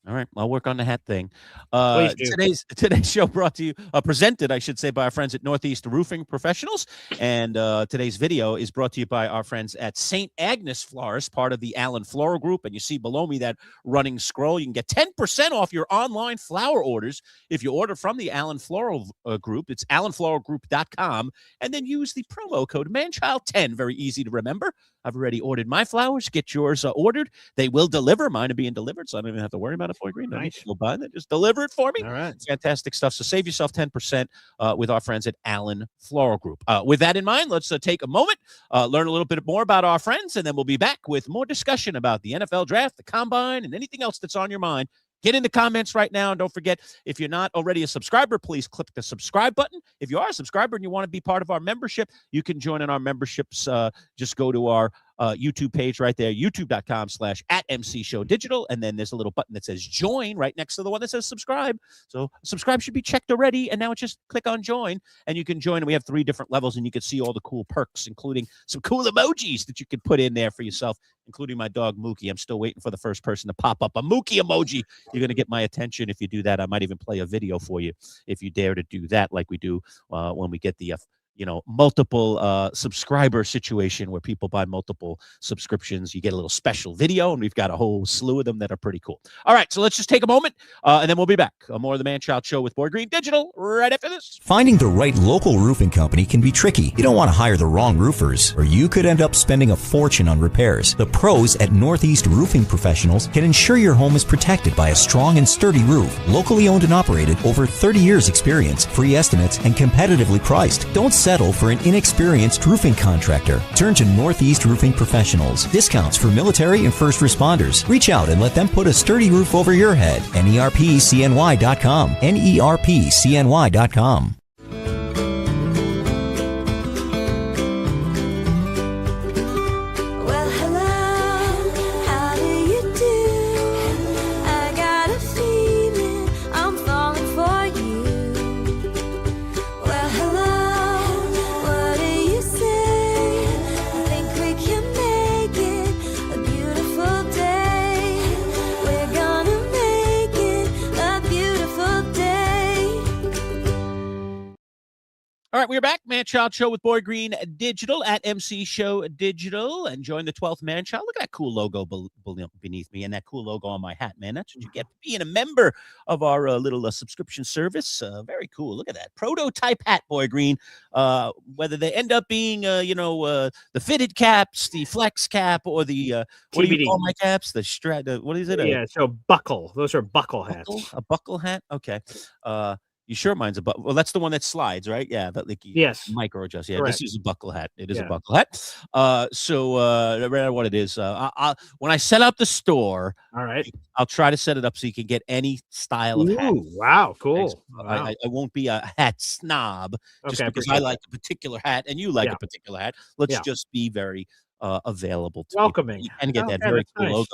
All right, I'll work on the hat thing. Please do. Today's show presented, I should say, by our friends at Northeast Roofing Professionals. And today's video is brought to you by our friends at St. Agnes Florist, part of the Allen Floral Group. And you see below me that running scroll. You can get 10% off your online flower orders if you order from the Allen Floral Group. It's allenfloralgroup.com. And then use the promo code MANCHILD10. Very easy to remember. I've already ordered my flowers. Get yours ordered. They will deliver. Mine are being delivered, so I don't even have to worry about it. Boy Green, no need to go buy them. Just deliver it for me. All right. It's fantastic stuff. So save yourself 10% with our friends at Allen Floral Group. With that in mind, let's take a moment, learn a little bit more about our friends, and then we'll be back with more discussion about the NFL draft, the combine, and anything else that's on your mind. Get in the comments right now. And don't forget, if you're not already a subscriber, please click the subscribe button. If you are a subscriber and you want to be part of our membership, you can join in our memberships. Just go to our YouTube page right there, youtube.com/@MCShowDigital. And then there's a little button that says join right next to the one that says subscribe. So subscribe should be checked already. And now just click on join and you can join. And we have 3 different levels and you can see all the cool perks, including some cool emojis that you can put in there for yourself, including my dog Mookie. I'm still waiting for the first person to pop up a Mookie emoji. You're going to get my attention if you do that. I might even play a video for you if you dare to do that, like we do when we get the multiple subscriber situation where people buy multiple subscriptions. You get a little special video, and we've got a whole slew of them that are pretty cool. All right, so let's just take a moment, and then we'll be back. More of the Manchild Show with Boy Green Digital right after this. Finding the right local roofing company can be tricky. You don't want to hire the wrong roofers, or you could end up spending a fortune on repairs. The pros at Northeast Roofing Professionals can ensure your home is protected by a strong and sturdy roof. Locally owned and operated, over 30 years experience, free estimates, and competitively priced. Don't settle for an inexperienced roofing contractor. Turn to Northeast Roofing Professionals. Discounts for military and first responders. Reach out and let them put a sturdy roof over your head. NERPCNY.com. NERPCNY.com. All right, we're back. Manchild Show with Boy Green Digital at MC Show Digital. And join the 12th Manchild. Look at that cool logo beneath me and that cool logo on my hat, man. That's what you get for being a member of our little subscription service. Very cool. Look at that. Prototype hat, Boy Green. Whether they end up being, the fitted caps, the flex cap, or the, what do you call my caps? What is it? Yeah, so buckle. Those are buckle hats. A buckle hat? Okay. You sure mine's a buckle? Well, that's the one that slides, right? Yeah, that yes, micro adjust. Yeah, correct. This is a buckle hat. It is a buckle hat. No matter what it is, when I set up the store, all right, I'll try to set it up so you can get any style of hat. Wow, cool. I won't be a hat snob just because I like a particular hat and you like a particular hat. Let's just be very available to welcoming people and get that very cool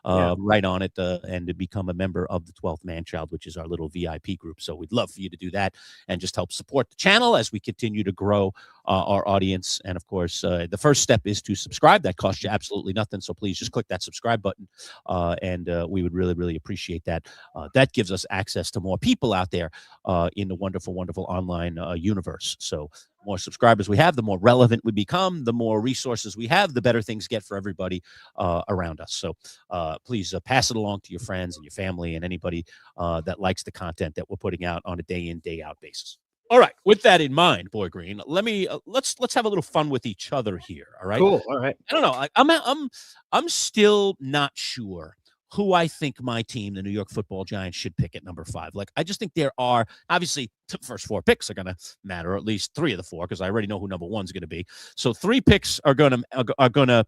logo right on it and to become a member of the 12th Manchild, which is our little VIP group. So we'd love for you to do that and just help support the channel as we continue to grow our audience. And of course, the first step is to subscribe. That costs you absolutely nothing. So please just click that subscribe button and we would really, really appreciate that. That gives us access to more people out there in the wonderful, wonderful online universe. So more subscribers we have, the more relevant we become, the more resources we have, the better things get for everybody around us. So please pass it along to your friends and your family and anybody that likes the content that we're putting out on a day in, day out basis. All right. With that in mind, Boy Green, let's have a little fun with each other here. All right. Cool. All right. I don't know. I'm still not sure who I think my team, the New York Football Giants, should pick at number 5. Like, I just think there are, obviously, the first 4 picks are going to matter, or at least 3 of the 4, because I already know who number 1's going to be. So 3 picks are going to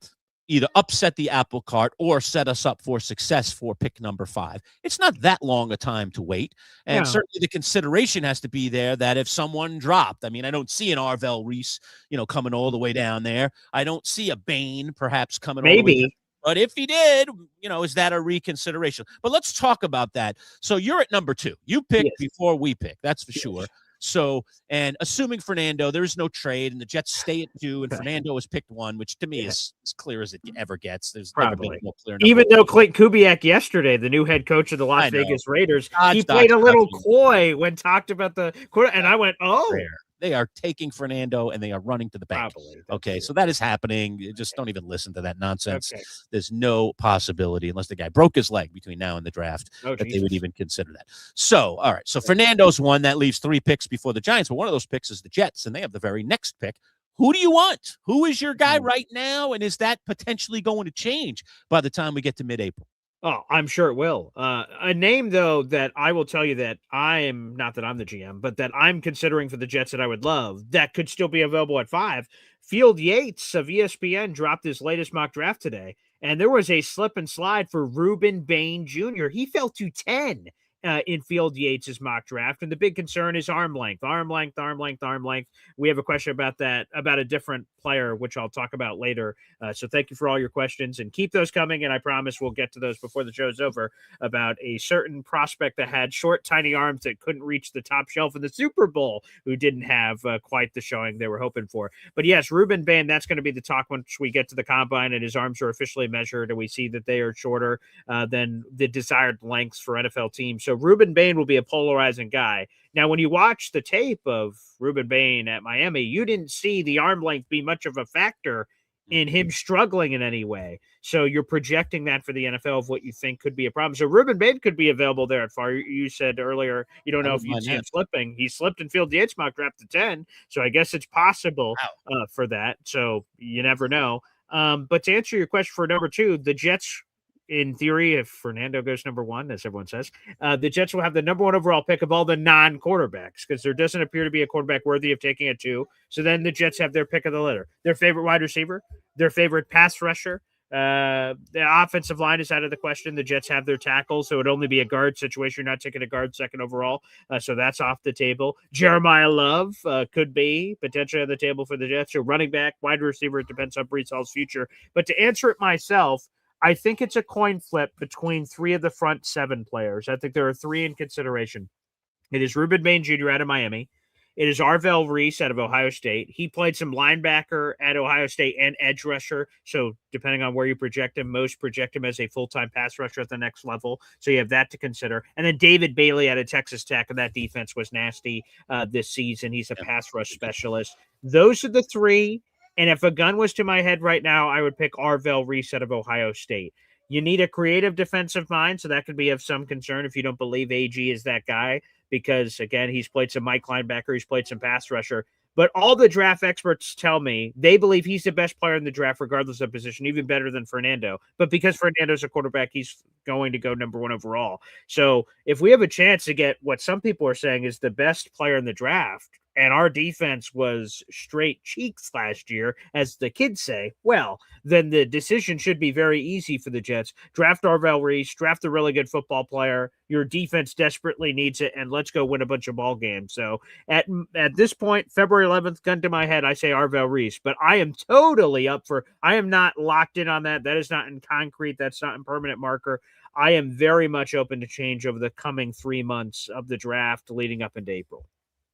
either upset the apple cart or set us up for success for pick number 5. It's not that long a time to wait. And certainly the consideration has to be there that if someone dropped, I mean, I don't see an Arvell Reese, coming all the way down there. I don't see a Bain perhaps coming all the way down. But if he did, is that a reconsideration? But let's talk about that. So you're at number 2. You picked before we pick. That's for sure. So, and assuming Fernando, there's no trade, and the Jets stay at 2, and Fernando has picked 1, which to me is as clear as it ever gets. There's never been a more clear number. Even though Clint Kubiak yesterday, the new head coach of the Las Vegas Raiders, he played a little coy when talked about the quarter, and I went, oh. They are taking Fernando and they are running to the bank. Okay, so that is happening. Just don't even listen to that nonsense. Okay. There's no possibility, unless the guy broke his leg between now and the draft, that they would even consider that. So, all right. So Fernando's 1. That leaves 3 picks before the Giants. But one of those picks is the Jets, and they have the very next pick. Who do you want? Who is your guy right now? And is that potentially going to change by the time we get to mid-April? Oh, I'm sure it will. A name, though, that I will tell you that not that I'm the GM, but that I'm considering for the Jets that I would love, that could still be available at 5. Field Yates of ESPN dropped his latest mock draft today, and there was a slip and slide for Ruben Bain Jr. He fell to 10 in Field Yates' mock draft, and the big concern is arm length. We have a question about that, about a different player, which I'll talk about later. So thank you for all your questions, and keep those coming, and I promise we'll get to those before the show's over, about a certain prospect that had short, tiny arms that couldn't reach the top shelf in the Super Bowl, who didn't have quite the showing they were hoping for. But yes, Ruben Bain, that's going to be the talk once we get to the combine and his arms are officially measured and we see that they are shorter than the desired lengths for NFL teams. So Ruben Bain will be a polarizing guy. Now, when you watch the tape of Ruben Bain at Miami, you didn't see the arm length be much of a factor in him struggling in any way. So you're projecting that for the NFL of what you think could be a problem. So Ruben Bain could be available there at 5. You said earlier, you don't know if you see him slipping. He slipped in Field Yates mock draft to 10. So I guess it's possible for that. So you never know. But to answer your question for number 2, the Jets, in theory, if Fernando goes number 1, as everyone says, the Jets will have the number 1 overall pick of all the non-quarterbacks, because there doesn't appear to be a quarterback worthy of taking a 2. So then the Jets have their pick of the litter. Their favorite wide receiver, their favorite pass rusher. The offensive line is out of the question. The Jets have their tackle, so it would only be a guard situation. You're not taking a guard 2nd overall, so that's off the table. Jeremiah Love could be potentially on the table for the Jets. So running back, wide receiver, it depends on Breece Hall's future. But to answer it myself, I think it's a coin flip between 3 of the front 7 players. I think there are 3 in consideration. It is Ruben Bain Jr. out of Miami. It is Arvell Reese out of Ohio State. He played some linebacker at Ohio State and edge rusher. So depending on where you project him, most project him as a full-time pass rusher at the next level. So you have that to consider. And then David Bailey out of Texas Tech, and that defense was nasty this season. He's a pass rush specialist. Those are the three. And if a gun was to my head right now, I would pick Arvell Reese out of Ohio State. You need a creative defensive mind, so that could be of some concern if you don't believe AG is that guy, because, again, he's played some Mike linebacker, he's played some pass rusher. But all the draft experts tell me they believe he's the best player in the draft, regardless of position, even better than Fernando. But because Fernando's a quarterback, he's going to go number 1 overall. So if we have a chance to get what some people are saying is the best player in the draft, and our defense was straight cheeks last year, as the kids say, well, then the decision should be very easy for the Jets. Draft Arvell Reese, draft a really good football player. Your defense desperately needs it, and let's go win a bunch of ball games. So at this point, February 11th, gun to my head, I say Arvell Reese. But I am totally up for – I am not locked in on that. That is not in concrete. That's not in permanent marker. I am very much open to change over the coming 3 months of the draft leading up into April.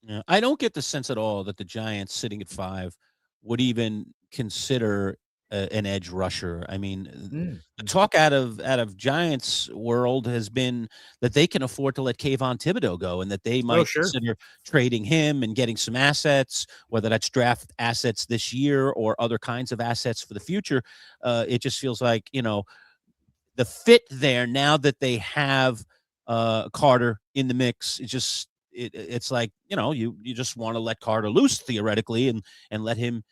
Yeah, I don't get the sense at all that the Giants sitting at 5 would even consider an edge rusher. I mean, the talk out of Giants world has been that they can afford to let Kayvon Thibodeau go, and that they might consider trading him and getting some assets, whether that's draft assets this year or other kinds of assets for the future. It just feels like, the fit there, now that they have Carter in the mix, it's like, you just want to let Carter loose theoretically and let him,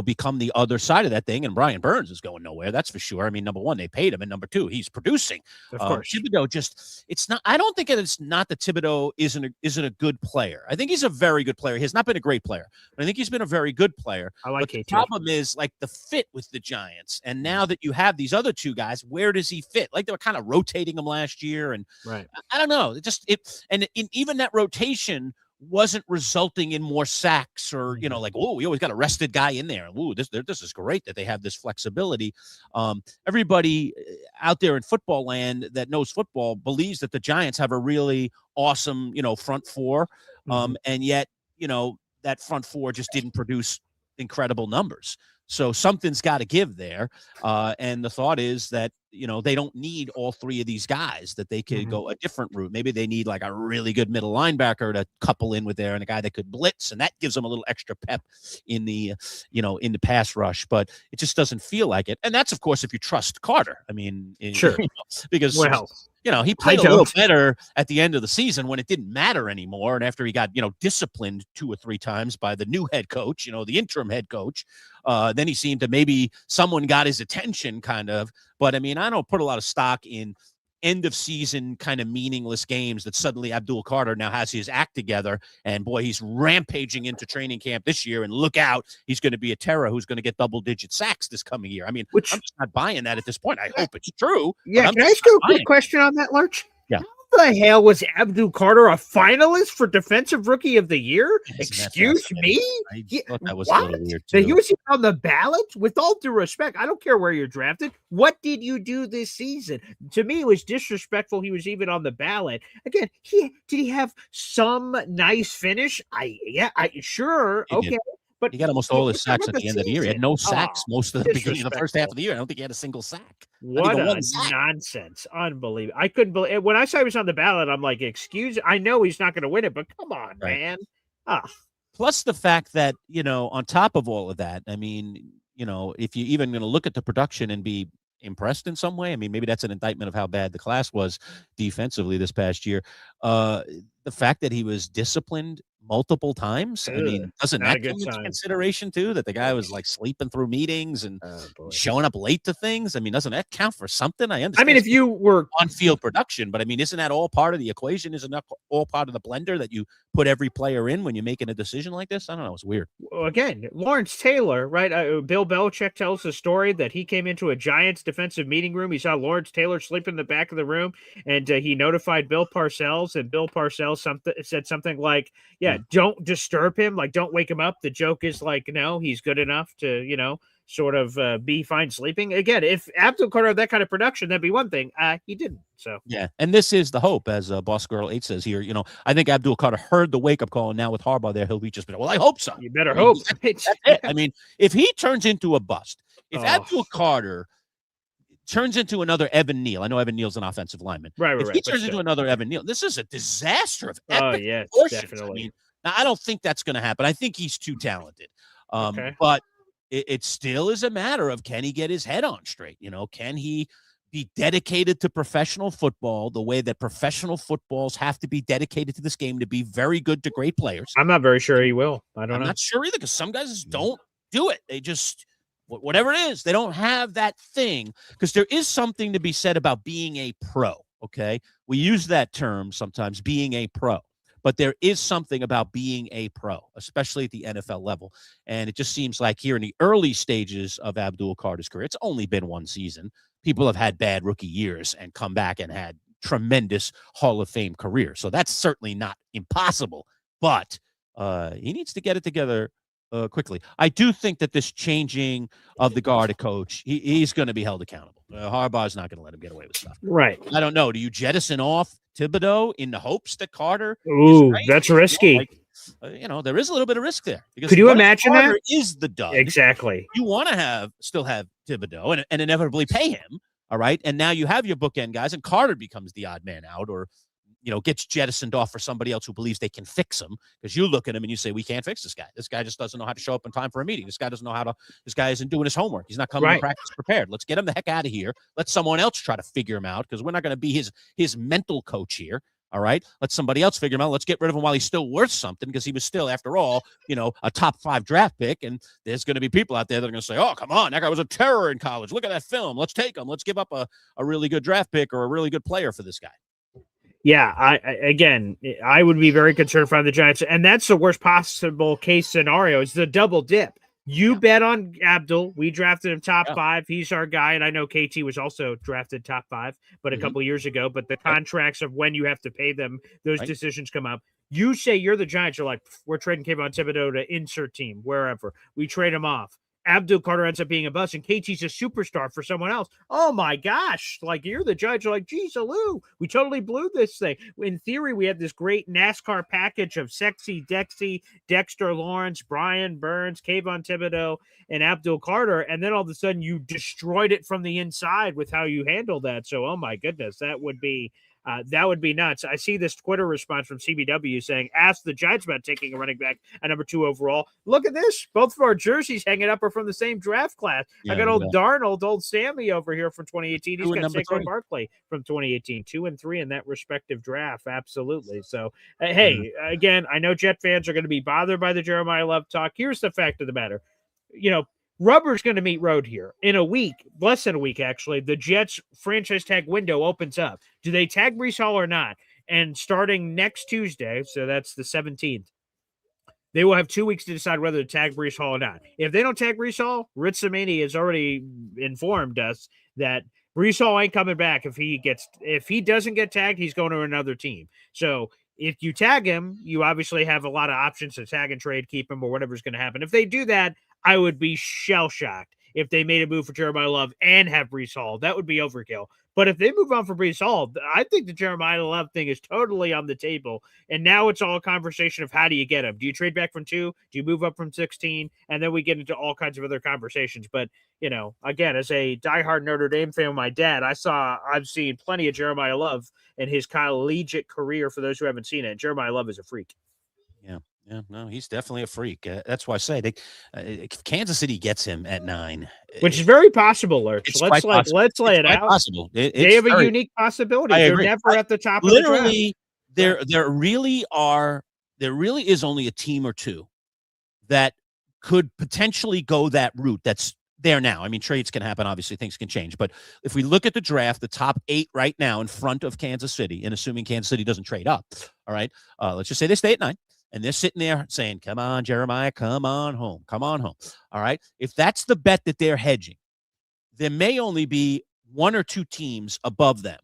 become the other side of that thing. And Brian Burns is going nowhere. That's for sure. I mean, number 1, they paid him. And number 2, he's producing. Of course. Thibodeau I don't think it's not that Thibodeau isn't a good player. I think he's a very good player. He has not been a great player, but I think he's been a very good player. I like it. The problem is like the fit with the Giants. And now that you have these other 2 guys, where does he fit? Like they were kind of rotating him last year. And right. I don't know. Even that rotation wasn't resulting in more sacks or, like, oh, we always got a rested guy in there. Ooh, this is great that they have this flexibility. Everybody out there in football land that knows football believes that the Giants have a really awesome, front 4. And yet, that front 4 just didn't produce incredible numbers. So something's got to give there. And the thought is that, they don't need all 3 of these guys, that they could go a different route. Maybe they need like a really good middle linebacker to couple in with there and a guy that could blitz. And that gives them a little extra pep in the, in the pass rush. But it just doesn't feel like it. And that's, of course, if you trust Carter. I mean, sure. Because, he played a little better at the end of the season when it didn't matter anymore. And after he got, disciplined 2 or 3 times by the new head coach, the interim head coach, then he seemed to maybe someone got his attention kind of. But I mean, I don't put a lot of stock in end of season kind of meaningless games that suddenly Abdul Carter now has his act together. And boy, he's rampaging into training camp this year. And look out, he's going to be a terror who's going to get double-digit sacks this coming year. I mean, I'm just not buying that at this point. I hope it's true. Yeah, can I ask you a quick question on that, Lurch? Yeah. How the hell was Abdul Carter a finalist for Defensive Rookie of the Year? Excuse me? I thought that was a little weird too. He was on the ballot? With all due respect, I don't care where you're drafted. What did you do this season? To me, it was disrespectful he was even on the ballot. Again, did he have some nice finish? Sure. Okay. But he got almost all his sacks at the end of the year. He had no sacks most of the beginning of the first half of the year. I don't think he had a single sack. What a nonsense. Unbelievable. I couldn't believe it. When I saw he was on the ballot, I'm like, I know he's not going to win it, but come on, man. Plus the fact that, on top of all of that, I mean, if you're even going to look at the production and be impressed in some way, I mean, maybe that's an indictment of how bad the class was defensively this past year. The fact that he was disciplined multiple times, I mean, doesn't that come into consideration too, that the guy was like sleeping through meetings and showing up late to things? I mean, doesn't that count for something? I understand. I mean, if you were on-field production, but I mean, isn't that all part of the equation? Isn't that all part of the blender that you put every player in when you're making a decision like this? I don't know. It's weird. Again, Lawrence Taylor, right? Bill Belichick tells the story that he came into a Giants defensive meeting room. He saw Lawrence Taylor sleeping in the back of the room, and he notified Bill Parcells, and Bill Parcells said something like, don't disturb him. Like, don't wake him up. The joke is like, no, he's good enough to, sort of be fine sleeping. Again, if Abdul Carter had that kind of production, that'd be one thing. He didn't. So yeah, and this is the hope, as Boss Girl 8 says here. I think Abdul Carter heard the wake up call, and now with Harbaugh there, he'll be just. Well, I hope so. You better hope. That's it. I mean, if he turns into a bust, if Abdul Carter turns into another Evan Neal. I know Evan Neal's an offensive lineman. Right. If he turns into another Evan Neal, this is a disaster of epic proportions. Definitely. I mean, I don't think that's going to happen. I think he's too talented. Okay. But it still is a matter of, can he get his head on straight? Can he be dedicated to professional football the way that professional footballs have to be dedicated to this game to be very good to great players? I'm not very sure he will. I'm not sure either, because some guys just don't do it. They just, whatever it is, they don't have that thing, because there is something to be said about being a pro, okay? We use that term sometimes, being a pro, but there is something about being a pro, especially at the NFL level, and it just seems like here in the early stages of Abdul Carter's career, it's only been one season. People have had bad rookie years and come back and had tremendous Hall of Fame careers, so that's certainly not impossible, but he needs to get it together quickly. I do think that this changing of the guard coach, he's going to be held accountable. Harbaugh's not going to let him get away with stuff. Right. I don't know. Do you jettison off Thibodeau in the hopes that Carter? Ooh, that's risky. There is a little bit of risk there. Because could you imagine Carter that? Is the dud. Exactly. You want to still have Thibodeau and inevitably pay him. All right. And now you have your bookend guys, and Carter becomes the odd man out, or gets jettisoned off for somebody else who believes they can fix him, because you look at him and you say, we can't fix this guy. This guy just doesn't know how to show up in time for a meeting. This guy doesn't know this guy isn't doing his homework. He's not coming to practice prepared. Let's get him the heck out of here. Let someone else try to figure him out, because we're not going to be his mental coach here. All right. Let somebody else figure him out. Let's get rid of him while he's still worth something, because he was still, after all, a top 5 draft pick. And there's going to be people out there that are going to say, oh, come on, that guy was a terror in college. Look at that film. Let's take him. Let's give up a really good draft pick or a really good player for this guy. Yeah, I would be very concerned for the Giants, and that's the worst possible case scenario. Is the double dip. You bet on Abdul. We drafted him top 5. He's our guy, and I know KT was also drafted top 5, but a couple years ago. But the contracts of when you have to pay them, those decisions come up. You say you're the Giants. You're like, we're trading Kayvon Thibodeau to insert team wherever. We trade him off. Abdul Carter ends up being a bust, and KT's a superstar for someone else. Oh my gosh. Like, you're the judge. You're like, geez, Alou, we totally blew this thing. In theory, we had this great NASCAR package of Sexy Dexy, Dexter Lawrence, Brian Burns, Kayvon Thibodeau, and Abdul Carter. And then all of a sudden you destroyed it from the inside with how you handled that. So, oh my goodness, that would be nuts. I see this Twitter response from CBW saying, ask the Giants about taking a running back at number 2 overall. Look at this. Both of our jerseys hanging up are from the same draft class. I got old Darnold, old Sammy over here from 2018. He's got Saquon Barkley from 2018, 2 and 3 in that respective draft. Absolutely. So, hey, again, I know Jet fans are going to be bothered by the Jeremiah Love talk. Here's the fact of the matter. Rubber's going to meet road here in a week, less than a week, actually. The Jets franchise tag window opens up. Do they tag Breece Hall or not? And starting next Tuesday, so that's the 17th, they will have 2 weeks to decide whether to tag Breece Hall or not. If they don't tag Breece Hall, Rich Cimini has already informed us that Breece Hall ain't coming back. If he doesn't get tagged, he's going to another team. So if you tag him, you obviously have a lot of options to tag and trade, keep him, or whatever's going to happen. If they do that, I would be shell-shocked if they made a move for Jeremiah Love and have Breece Hall. That would be overkill. But if they move on for Breece Hall, I think the Jeremiah Love thing is totally on the table. And now it's all a conversation of, how do you get him? Do you trade back from 2? Do you move up from 16? And then we get into all kinds of other conversations. But, again, as a diehard Notre Dame fan with my dad, I've seen plenty of Jeremiah Love in his collegiate career. For those who haven't seen it, Jeremiah Love is a freak. Yeah, no, he's definitely a freak. That's why I say if Kansas City gets him at 9, which is very possible, Lurch. Let's lay it out. Possible. They have a unique possibility. They're never at the top of the draft. There really is only a team or two that could potentially go that route. That's there now. I mean, trades can happen. Obviously, things can change. But if we look at the draft, the top 8 right now in front of Kansas City, and assuming Kansas City doesn't trade up, all right, let's just say they stay at 9. And they're sitting there saying, come on, Jeremiah, come on home. Come on home. All right. If that's the bet that they're hedging, there may only be 1 or 2 teams above them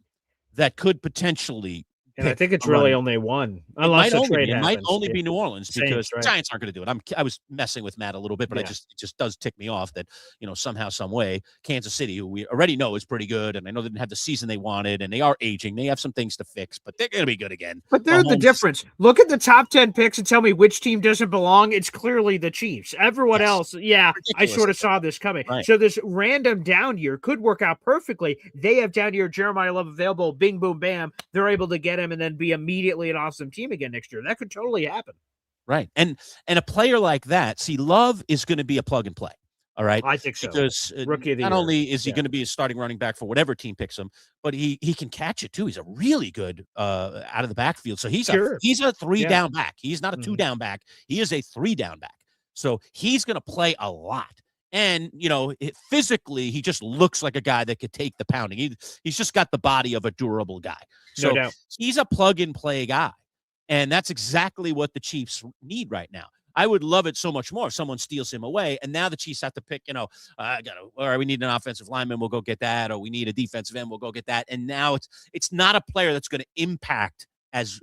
that could potentially And I think it's really only one, unless a trade happens. It might only be New Orleans because right? Giants aren't going to do it. I was messing with Matt a little bit, but it just does tick me off that, somehow, some way, Kansas City, who we already know is pretty good, and I know they didn't have the season they wanted, and they are aging. They have some things to fix, but they're going to be good again. But they're the difference. Look at the top 10 picks and tell me which team doesn't belong. It's clearly the Chiefs. Everyone else, ridiculous. I sort of saw this coming. Right. So this random down year could work out perfectly. They have down year Jeremiah Love available, bing, boom, bam. They're able to get him and then be immediately an awesome team again next year. That could totally happen. Right. And a player like that, see, Love is going to be a plug and play. All right. I think so. Because Rookie of the not year. only is he going to be a starting running back for whatever team picks him, but he can catch it too. He's a really good out of the backfield. So he's a 3-down back. He's not a 2-down back. He is a 3-down back. So he's going to play a lot. And, physically, he just looks like a guy that could take the pounding. He's just got the body of a durable guy. So no doubt. He's a plug-and-play guy. And that's exactly what the Chiefs need right now. I would love it so much more if someone steals him away. And now the Chiefs have to pick, all right, we need an offensive lineman, we'll go get that. Or we need a defensive end, we'll go get that. And now it's not a player that's going to impact as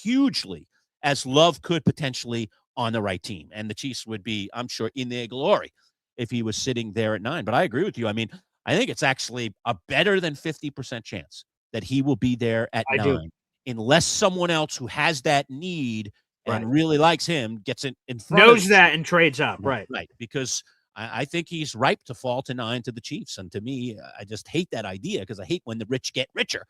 hugely as Love could potentially on the right team. And the Chiefs would be, I'm sure, in their glory if he was sitting there at 9. But I agree with you. I mean, I think it's actually a better than 50% chance that he will be there at 9, unless someone else who has that need and really likes him gets it in front knows that and trades up. Right. Because I think he's ripe to fall to 9 to the Chiefs. And to me, I just hate that idea because I hate when the rich get richer.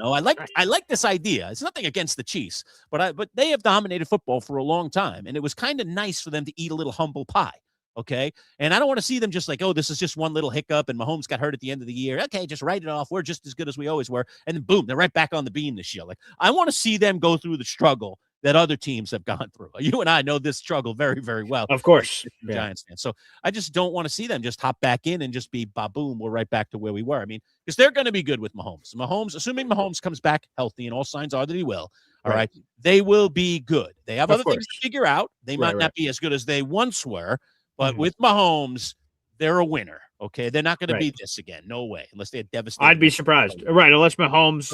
I like this idea. It's nothing against the Chiefs, but they have dominated football for a long time. And it was kind of nice for them to eat a little humble pie. Okay. And I don't want to see them just like, oh, this is just one little hiccup and Mahomes got hurt at the end of the year. Okay, just write it off. We're just as good as we always were. And then boom, they're right back on the beam this year. Like, I want to see them go through the struggle that other teams have gone through. You and I know this struggle very, very well. Of course. Giants fans. So I just don't want to see them just hop back in and just be ba-boom, we're right back to where we were. I mean, because they're going to be good with Mahomes. Assuming Mahomes comes back healthy, and all signs are that he will, all right, they will be good. They have other things to figure out. They might not be as good as they once were. But with Mahomes, they're a winner, okay? They're not going to be this again. No way, unless they had devastated. I'd be surprised. Right, unless Mahomes,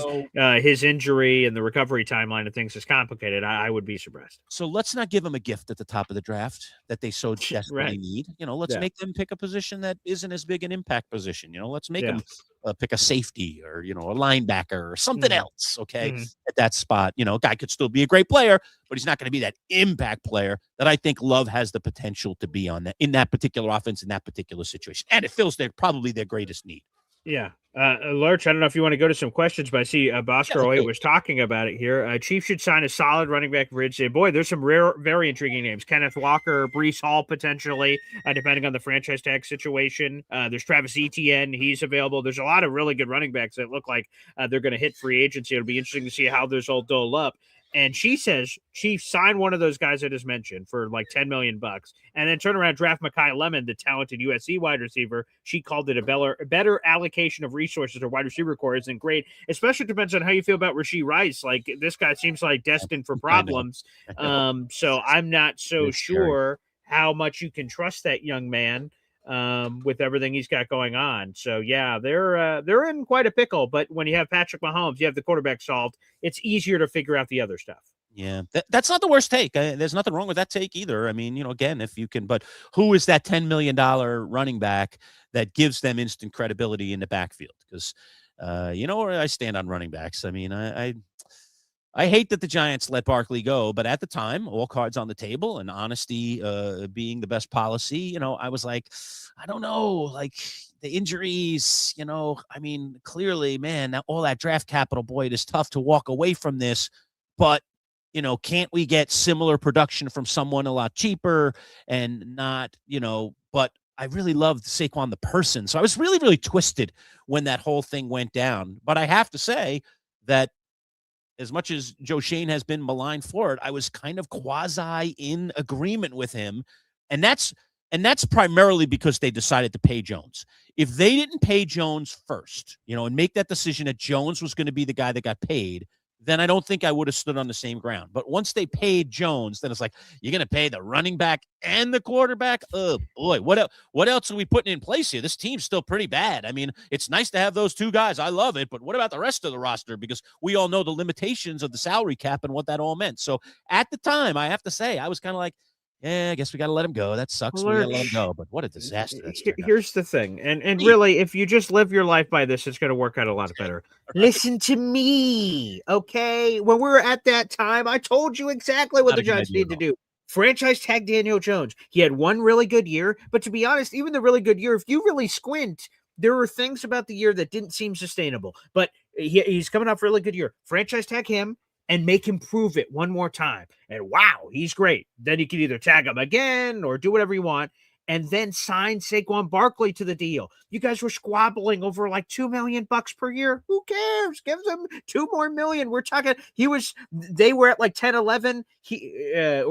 his injury and the recovery timeline of things is complicated, I would be surprised. So let's not give them a gift at the top of the draft that they so desperately need. Let's make them pick a position that isn't as big an impact position. Let's make them pick a safety or, a linebacker or something else, okay, at that spot. A guy could still be a great player, but he's not going to be that impact player that I think Love has the potential to be on that in that particular offense, in that particular situation. And it fills probably their greatest need. Yeah. Lurch, I don't know if you want to go to some questions, but I see Bosco 08 was talking about it here. Chiefs should sign a solid running back for Ridge. Boy, there's some very intriguing names. Kenneth Walker, Breece Hall, potentially, depending on the franchise tag situation. There's Travis Etienne. He's available. There's a lot of really good running backs that look like they're going to hit free agency. It'll be interesting to see how this all dole up. And she says Chiefs sign one of those guys I just mentioned for like $10 million and then turn around, draft Mekhi Lemon, the talented USC wide receiver. She called it a better allocation of resources to wide receiver core isn't great, especially depends on how you feel about Rashee Rice. Like, this guy seems like destined for problems. So I'm not so sure how much you can trust that young man with everything he's got going on. So yeah, they're in quite a pickle, but when you have Patrick Mahomes, you have the quarterback solved, it's easier to figure out the other stuff. Yeah, that's not the worst take. There's nothing wrong with that take either. I mean, again, if you can, but who is that $10 million running back that gives them instant credibility in the backfield? Because where I stand on running backs. I mean, I hate that the Giants let Barkley go, but at the time, all cards on the table and honesty being the best policy, I was like, I don't know, like the injuries, I mean, clearly, man, all that draft capital, boy, it is tough to walk away from this, but, can't we get similar production from someone a lot cheaper and not, but I really loved Saquon the person. So I was really, really twisted when that whole thing went down. But I have to say that as much as Joe Shane has been maligned for it, I was kind of quasi in agreement with him. And that's primarily because they decided to pay Jones. If they didn't pay Jones first, and make that decision that Jones was going to be the guy that got paid, then I don't think I would have stood on the same ground. But once they paid Jones, then it's like, you're going to pay the running back and the quarterback? Oh, boy. What else are we putting in place here? This team's still pretty bad. I mean, it's nice to have those two guys. I love it. But what about the rest of the roster? Because we all know the limitations of the salary cap and what that all meant. So at the time, I have to say, I was kind of like, yeah, I guess we got to let him go. That sucks. We got to let him go. But what a disaster that's turned out. Here's the thing. And really, if you just live your life by this, it's going to work out a lot better. Right. Listen to me, okay? When we were at that time, I told you exactly what the Giants need to do. Franchise tag Daniel Jones. He had one really good year. But to be honest, even the really good year, if you really squint, there were things about the year that didn't seem sustainable. But he's coming off a really good year. Franchise tag him and make him prove it one more time. And wow, he's great. Then you can either tag him again or do whatever you want, and then sign Saquon Barkley to the deal. You guys were squabbling over like $2 million per year. Who cares? Give them $2 more million. We're talking. They were at like 10, 11. They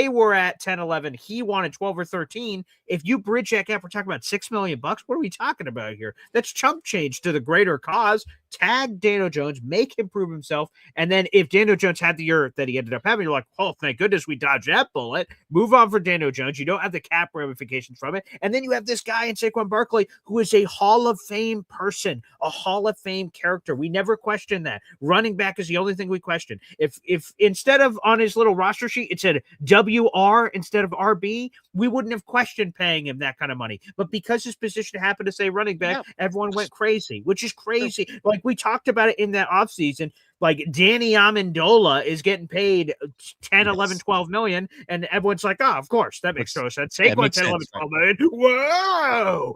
were at 10, 11. He wanted 12 or 13. If you bridge that gap, we're talking about $6 million. What are we talking about here? That's chump change to the greater cause. Tag Daniel Jones, make him prove himself. And then if Daniel Jones had the year that he ended up having, you're like, oh, thank goodness we dodged that bullet. Move on for Daniel Jones. You don't have the cap ramifications from it. And then you have this guy in Saquon Barkley who is a Hall of Fame person, a Hall of Fame character. We never question that. Running back is the only thing we question. If instead of on his little roster sheet, it said WR instead of RB, we wouldn't have questioned paying him that kind of money. But because his position happened to say running back, everyone went crazy, which is crazy. Like we talked about it in that offseason. Like Danny Amendola is getting paid 10, 11, 12 million. And everyone's like, oh, of course, that makes no sense. Saquon 10, 11, 12 million. Whoa.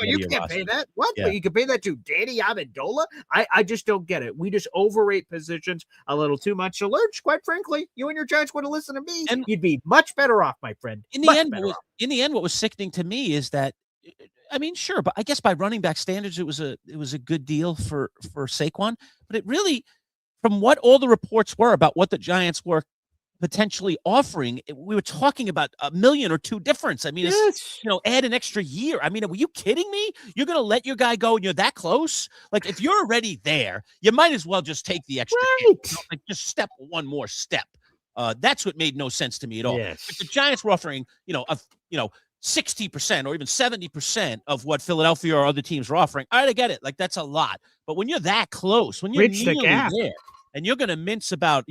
You can't pay that. What? Yeah. But you can pay that to Danny Amendola? I just don't get it. We just overrate positions a little too much. So, Lurch, quite frankly, you and your Giants would have listened to me. And you'd be much better off, my friend. In the end, what was sickening to me is that, I mean, sure, but I guess by running back standards, it was a good deal for Saquon. But it really, from what all the reports were about what the Giants were potentially offering, we were talking about $1 million or $2 million difference. I mean, it's, add an extra year. I mean, were you kidding me? You're going to let your guy go and you're that close? Like, if you're already there, you might as well just take the extra hit, like just step one more step. That's what made no sense to me at all. Yes. If the Giants were offering, 60% or even 70% of what Philadelphia or other teams are offering, all right, I get it. Like, that's a lot. But when you're that close, when you're nearly there, and you're going to mince about,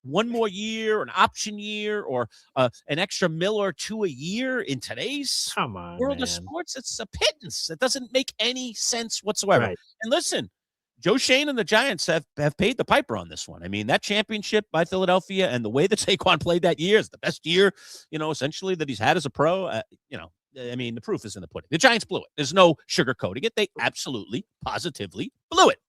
one more year, an option year, or an extra $1 or $2 million a year in today's world of sports, it's a pittance. It doesn't make any sense whatsoever. Right. And listen, Joe Shane and the Giants have paid the piper on this one. I mean, that championship by Philadelphia and the way that Saquon played that year is the best year, essentially that he's had as a pro. I mean, the proof is in the pudding. The Giants blew it. There's no sugarcoating it. They absolutely, positively blew it.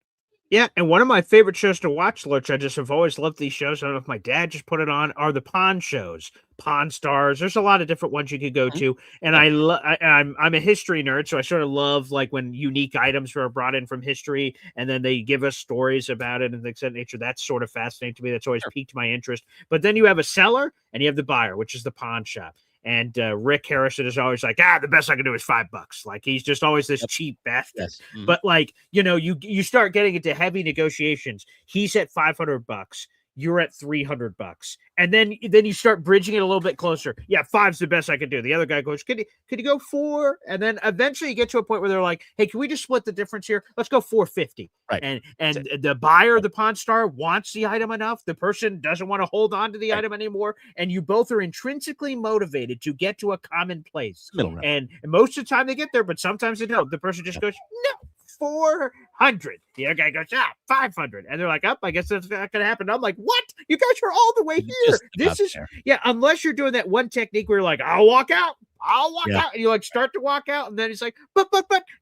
Yeah, and one of my favorite shows to watch, Lurch, I just have always loved these shows. I don't know if my dad just put it on, are the Pawn shows. Pawn Stars. There's a lot of different ones you could go to. And I'm a history nerd, so I sort of love like when unique items are brought in from history and then they give us stories about it and things of that nature. That's sort of fascinating to me. That's always piqued my interest. But then you have a seller and you have the buyer, which is the pawn shop. And Rick Harrison is always like, the best I can do is $5. Like, he's just always this cheap bastard. Yes. Mm-hmm. But like, you start getting into heavy negotiations. He's at $500. You're at $300. And then you start bridging it a little bit closer. Yeah, 5's the best I can do. The other guy goes, could you go 4? And then eventually you get to a point where they're like, hey, can we just split the difference here? Let's go $450. Right. And the buyer, the Pawn Star, wants the item enough. The person doesn't want to hold on to the item anymore. And you both are intrinsically motivated to get to a common place. And most of the time they get there, but sometimes they don't. The person just goes, no. 400. The other guy goes, 500. And they're like, I guess that's not going to happen. I'm like, what? You guys are all the way here. This is, unless you're doing that one technique where you're like, I'll walk out. And you like start to walk out. And then it's like, but.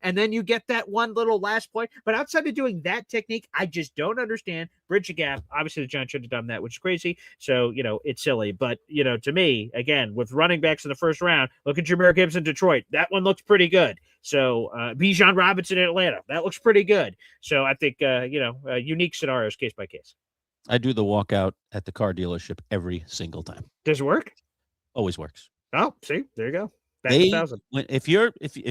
And then you get that one little last point. But outside of doing that technique, I just don't understand. Bridge the gap. Obviously, the Giants should have done that, which is crazy. So, it's silly. But, to me, again, with running backs in the first round, look at Jahmyr Gibbs in Detroit. That one looks pretty good. So, Bijan Robinson in Atlanta. That looks pretty good. So, I think, unique scenarios, case by case. I do the walkout at the car dealership every single time. Does it work? Always works. Oh, see, there you go. If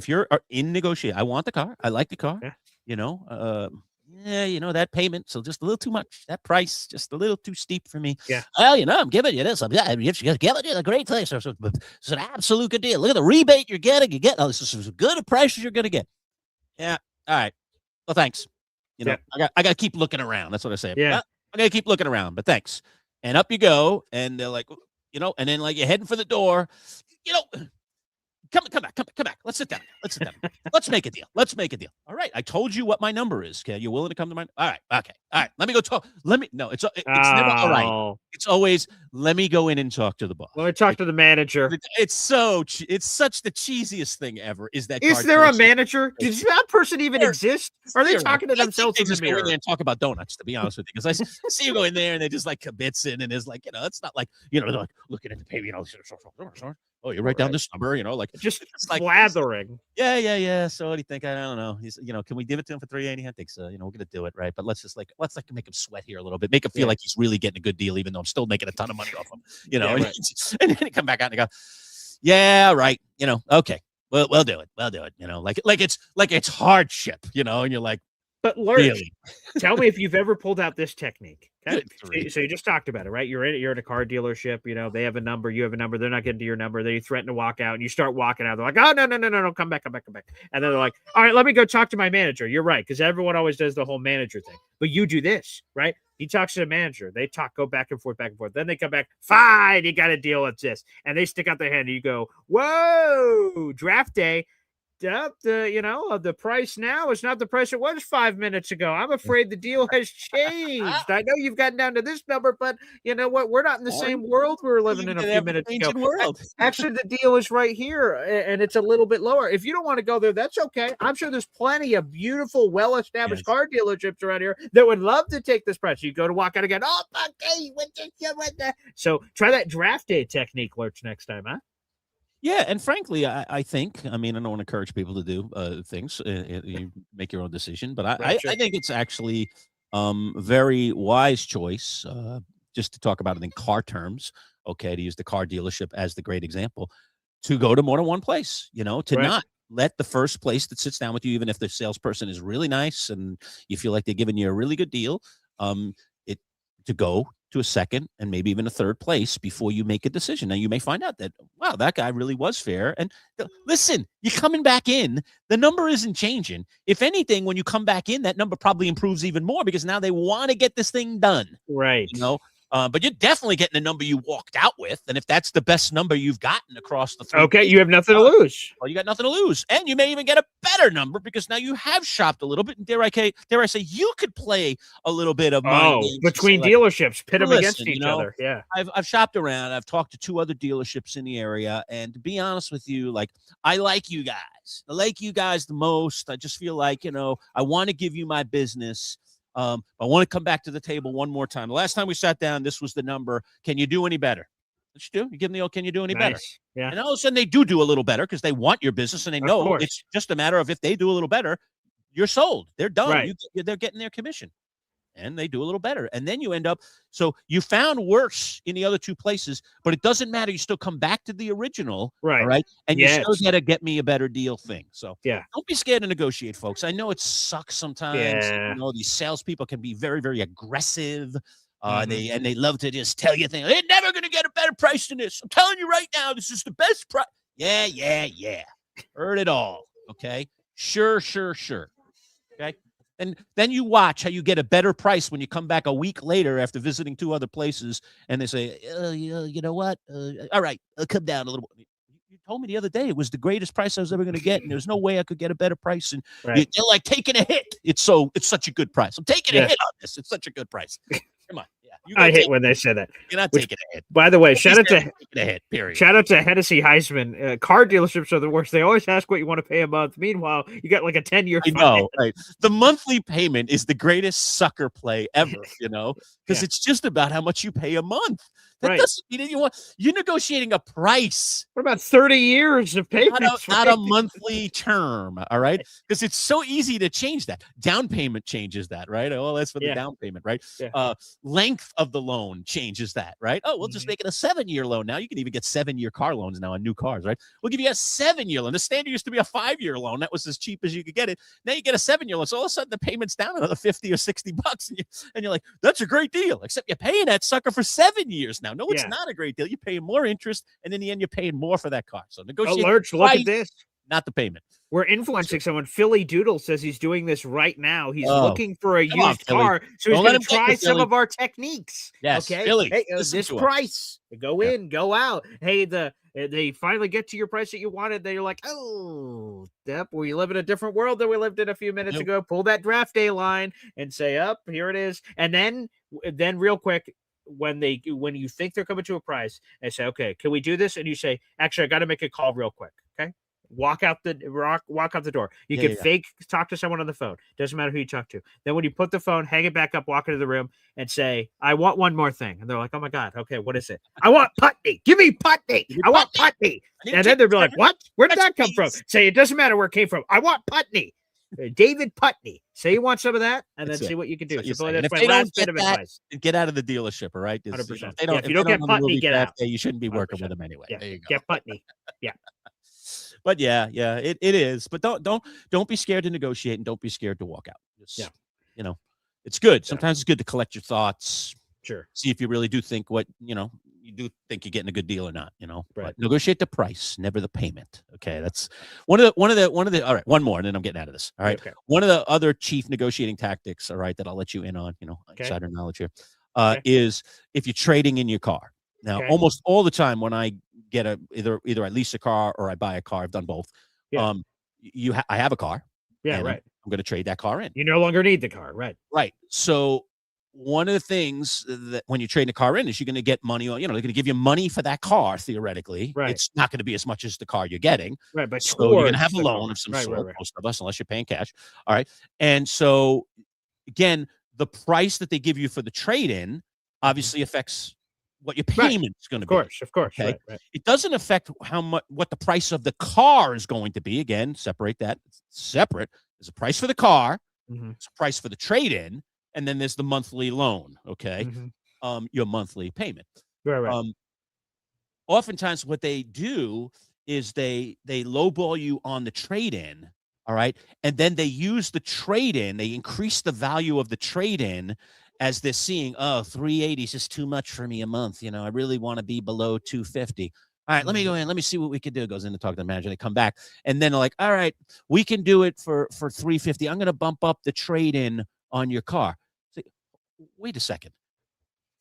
you're in negotiation, I want the car. I like the car. Yeah. yeah, that payment, so just a little too much. That price, just a little too steep for me. Yeah. Well, I'm giving you this. I'm giving you a great place. It's an absolute good deal. Look at the rebate you're getting. This is as good a price as you're going to get. Yeah. All right. Well, thanks. I got to keep looking around. That's what I say. Yeah. I got to keep looking around, but thanks. And up you go. And they're like, and then like you're heading for the door, Come back. Let's sit down. Let's make a deal. All right. I told you what my number is. Okay. You're willing to come to my. All right. Okay. All right. Let me go talk. No, it's never all right. It's always, let me go in and talk to the boss. Let me talk to the manager. It's such the cheesiest thing ever. Is there a manager? Does that person even exist? Are they talking to themselves in the mirror? Go in there and talk about donuts, to be honest with you. Because I see you go in there and they just like kibitz in and it's like, it's not like, they're like looking at the paper, oh, you're right down this number, like just like blathering. Yeah. So what do you think? I don't know. He's, can we give it to him for $380? I think so. We're gonna do it, right? But let's make him sweat here a little bit, make him feel like he's really getting a good deal, even though I'm still making a ton of money off him. Right. And then he come back out and go, yeah, right. Okay, we'll do it. Like it's hardship, and you're like, but Lurch, really? Tell me if you've ever pulled out this technique. Okay? So you just talked about it, right? You're in a car dealership. They have a number, you have a number. They're not getting to your number. Then you threaten to walk out, and you start walking out. They're like, "Oh no, come back." And then they're like, "All right, let me go talk to my manager." You're right, because everyone always does the whole manager thing. But you do this, right? He talks to the manager. They go back and forth. Then they come back. Fine, you got to deal with this, and they stick out their hand, and you go, "Whoa, draft day." The price now is not the price it was 5 minutes ago. I'm afraid the deal has changed. I know you've gotten down to this number, but you know what? We're not in the same world we were living in a few minutes ago. World. Actually, the deal is right here, and it's a little bit lower. If you don't want to go there, that's okay. I'm sure there's plenty of beautiful, well-established car dealerships around here that would love to take this price. You go to walk out again. Oh, okay. So try that draft day technique, Lurch, next time, huh? Yeah, and frankly, I think, I don't want to encourage people to do things. You make your own decision, but I think it's actually very wise choice, just to talk about it in car terms, okay, to use the car dealership as the great example, to go to more than one place, to not let the first place that sits down with you, even if the salesperson is really nice and you feel like they're giving you a really good deal, to go to a second and maybe even a third place before you make a decision. Now, you may find out that, wow, that guy really was fair. And listen, you're coming back in. The number isn't changing. If anything, when you come back in, that number probably improves even more because now they want to get this thing done. Right. But you're definitely getting the number you walked out with. And if that's the best number you've gotten across the three, okay, you have nothing to lose. Well, you got nothing to lose. And you may even get a better number because now you have shopped a little bit. And dare I say, you could play a little bit of money between dealerships, pit them against each other. Yeah. I've shopped around. I've talked to 2 other dealerships in the area. And to be honest with you, I like you guys. I like you guys the most. I just feel like, I want to give you my business. I want to come back to the table one more time. The last time we sat down, this was the number. Can you do any better? What you do? You give them the can you do any better? Yeah. And all of a sudden they do a little better because they want your business and they know it's just a matter of if they do a little better, you're sold. They're done. Right. They're getting their commission. And they do a little better. And then you end up, so you found worse in the other 2 places, but it doesn't matter. You still come back to the original. Right. All right. And you still got to get me a better deal thing. So yeah, don't be scared to negotiate, folks. I know it sucks sometimes. Yeah. These salespeople can be very, very aggressive. They love to just tell you things. They're never going to get a better price than this. I'm telling you right now, this is the best price. Yeah. Heard it all. Okay. Sure. Okay. And then you watch how you get a better price when you come back a week later after visiting 2 other places and they say, you know what? All right, I'll come down a little bit. You told me the other day it was the greatest price I was ever going to get, and there's no way I could get a better price. And you're like taking a hit. It's such a good price. I'm taking a hit on this. It's such a good price. Come on. I hate when they say that. You're not taking a hit. By the way, shout out to Hennessy Heisman. Car dealerships are the worst. They always ask what you want to pay a month. Meanwhile, you got like a 10-year. I know, right? The monthly payment is the greatest sucker play ever, because it's just about how much you pay a month. That Right. doesn't mean you're negotiating a price. What about 30 years of payments? Not a monthly term, all right? Because it's so easy to change that. Down payment changes that, right? Oh, that's for the down payment, right? Yeah. Length of the loan changes that, right? Oh, we'll just make it a 7-year loan. Now you can even get 7-year car loans now on new cars, right? We'll give you a 7-year loan. The standard used to be a 5-year loan. That was as cheap as you could get it. Now you get a 7-year loan. So all of a sudden the payment's down another 50 or 60 bucks. And you're like, that's a great deal. Except you're paying that sucker for 7 years now. No, it's not a great deal. You're paying more interest. And in the end, you're paying more for that car. So negotiate. Lurch, look at this. Not the payment. We're influencing someone. Philly Doodle says he's doing this right now. He's looking for a used car, so he's going to try some of our techniques. Yes, okay. Philly, hey, this price. Go in, go out. Hey, they finally get to your price that you wanted. They're like, oh, yep, we live in a different world than we lived in a few minutes ago. Pull that draft day line and say, up, here it is. And then real quick, when you think they're coming to a price and say, okay, can we do this? And you say, actually, I got to make a call real quick. Okay. Walk out the door. You can fake talk to someone on the phone. Doesn't matter who you talk to. Then when you put the phone, hang it back up, walk into the room and say, I want one more thing. And they're like, oh my God. Okay. What is it? I want Putney. Give me Putney. I want Putney. And then they'll be like, what? Where did that come from? Say, it doesn't matter where it came from. I want Putney. David Putney. Say you want some of that, and then see what you can do. So that's my last bit of advice. Get out of the dealership, all right? 100%. If you don't get Putney, get out. You shouldn't be working with them anyway. Yeah. There you go. Get Putney. Yeah. But it is. But don't be scared to negotiate, and don't be scared to walk out. Just, it's good. Sometimes it's good to collect your thoughts. Sure. See if you really do think you do think you're getting a good deal or not, Right. But negotiate the price, never the payment. Okay. That's one of the, all right, one more, and then I'm getting out of this. All right. Okay. One of the other chief negotiating tactics, all right, that I'll let you in on, insider knowledge here, is if you're trading in your car. Now, almost all the time when I get either I lease a car or I buy a car, I've done both. Yeah. I have a car. Yeah. Right. I'm going to trade that car in. You no longer need the car. Right. Right. So one of the things that when you trade a car in is you're going to get money, they're going to give you money for that car, theoretically. Right. It's not going to be as much as the car you're getting. Right. But so you're going to have a loan of some sort, most of us, unless you're paying cash. All right. And so, again, the price that they give you for the trade-in obviously affects what your payment's going to be. Of course. Okay? Right. It doesn't affect what the price of the car is going to be. Again, separate that. It's separate. There's a price for the car. Mm-hmm. There's a price for the trade-in. And then there's the monthly loan, okay? Mm-hmm. Your monthly payment. Right. Oftentimes what they do is they lowball you on the trade-in, all right? And then they use the trade-in, they increase the value of the trade-in as they're seeing, $380 is just too much for me a month. I really want to be below $250. All right, let me go in. Let me see what we can do. Goes in to talk to the manager. They come back. And then they're like, all right, we can do it for $350. I'm going to bump up the trade-in on your car. Wait a second.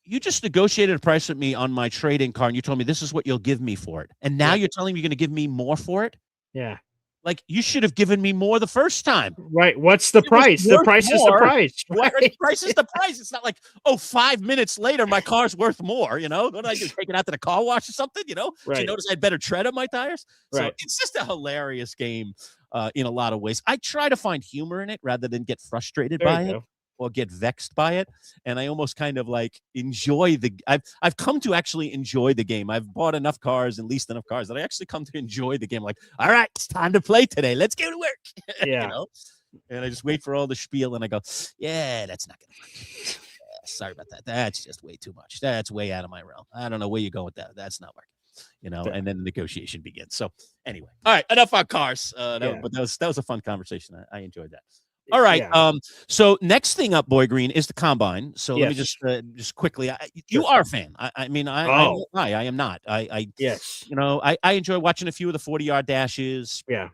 You just negotiated a price with me on my trade-in car, and you told me this is what you'll give me for it. And now you're telling me you're going to give me more for it? Yeah. Like, you should have given me more the first time. Right. What's the price? The price is the price. Right? The price is the price. It's not like, 5 minutes later, my car's worth more, What did I do? Take it out to the car wash or something, Right. Did you notice I had better tread on my tires? Right. So it's just a hilarious game in a lot of ways. I try to find humor in it rather than get frustrated by it. Or get vexed by it, and I almost kind of like enjoy I've come to actually enjoy the game. I've bought enough cars and leased enough cars that I actually come to enjoy the game. Like, all right, it's time to play today. Let's go to work. Yeah. And I just wait for all the spiel, and I go, yeah, that's not gonna work. Sorry about that. That's just way too much. That's way out of my realm. I don't know where you go with that. That's not working. And then the negotiation begins. So anyway, all right, enough on cars. But that was a fun conversation. I enjoyed that. All right. Yeah. So next thing up, Boy Green, is the combine. So let me just quickly. You are a fan. I mean, I am not. Yes. I enjoy watching a few of the 40-yard dashes. Yeah.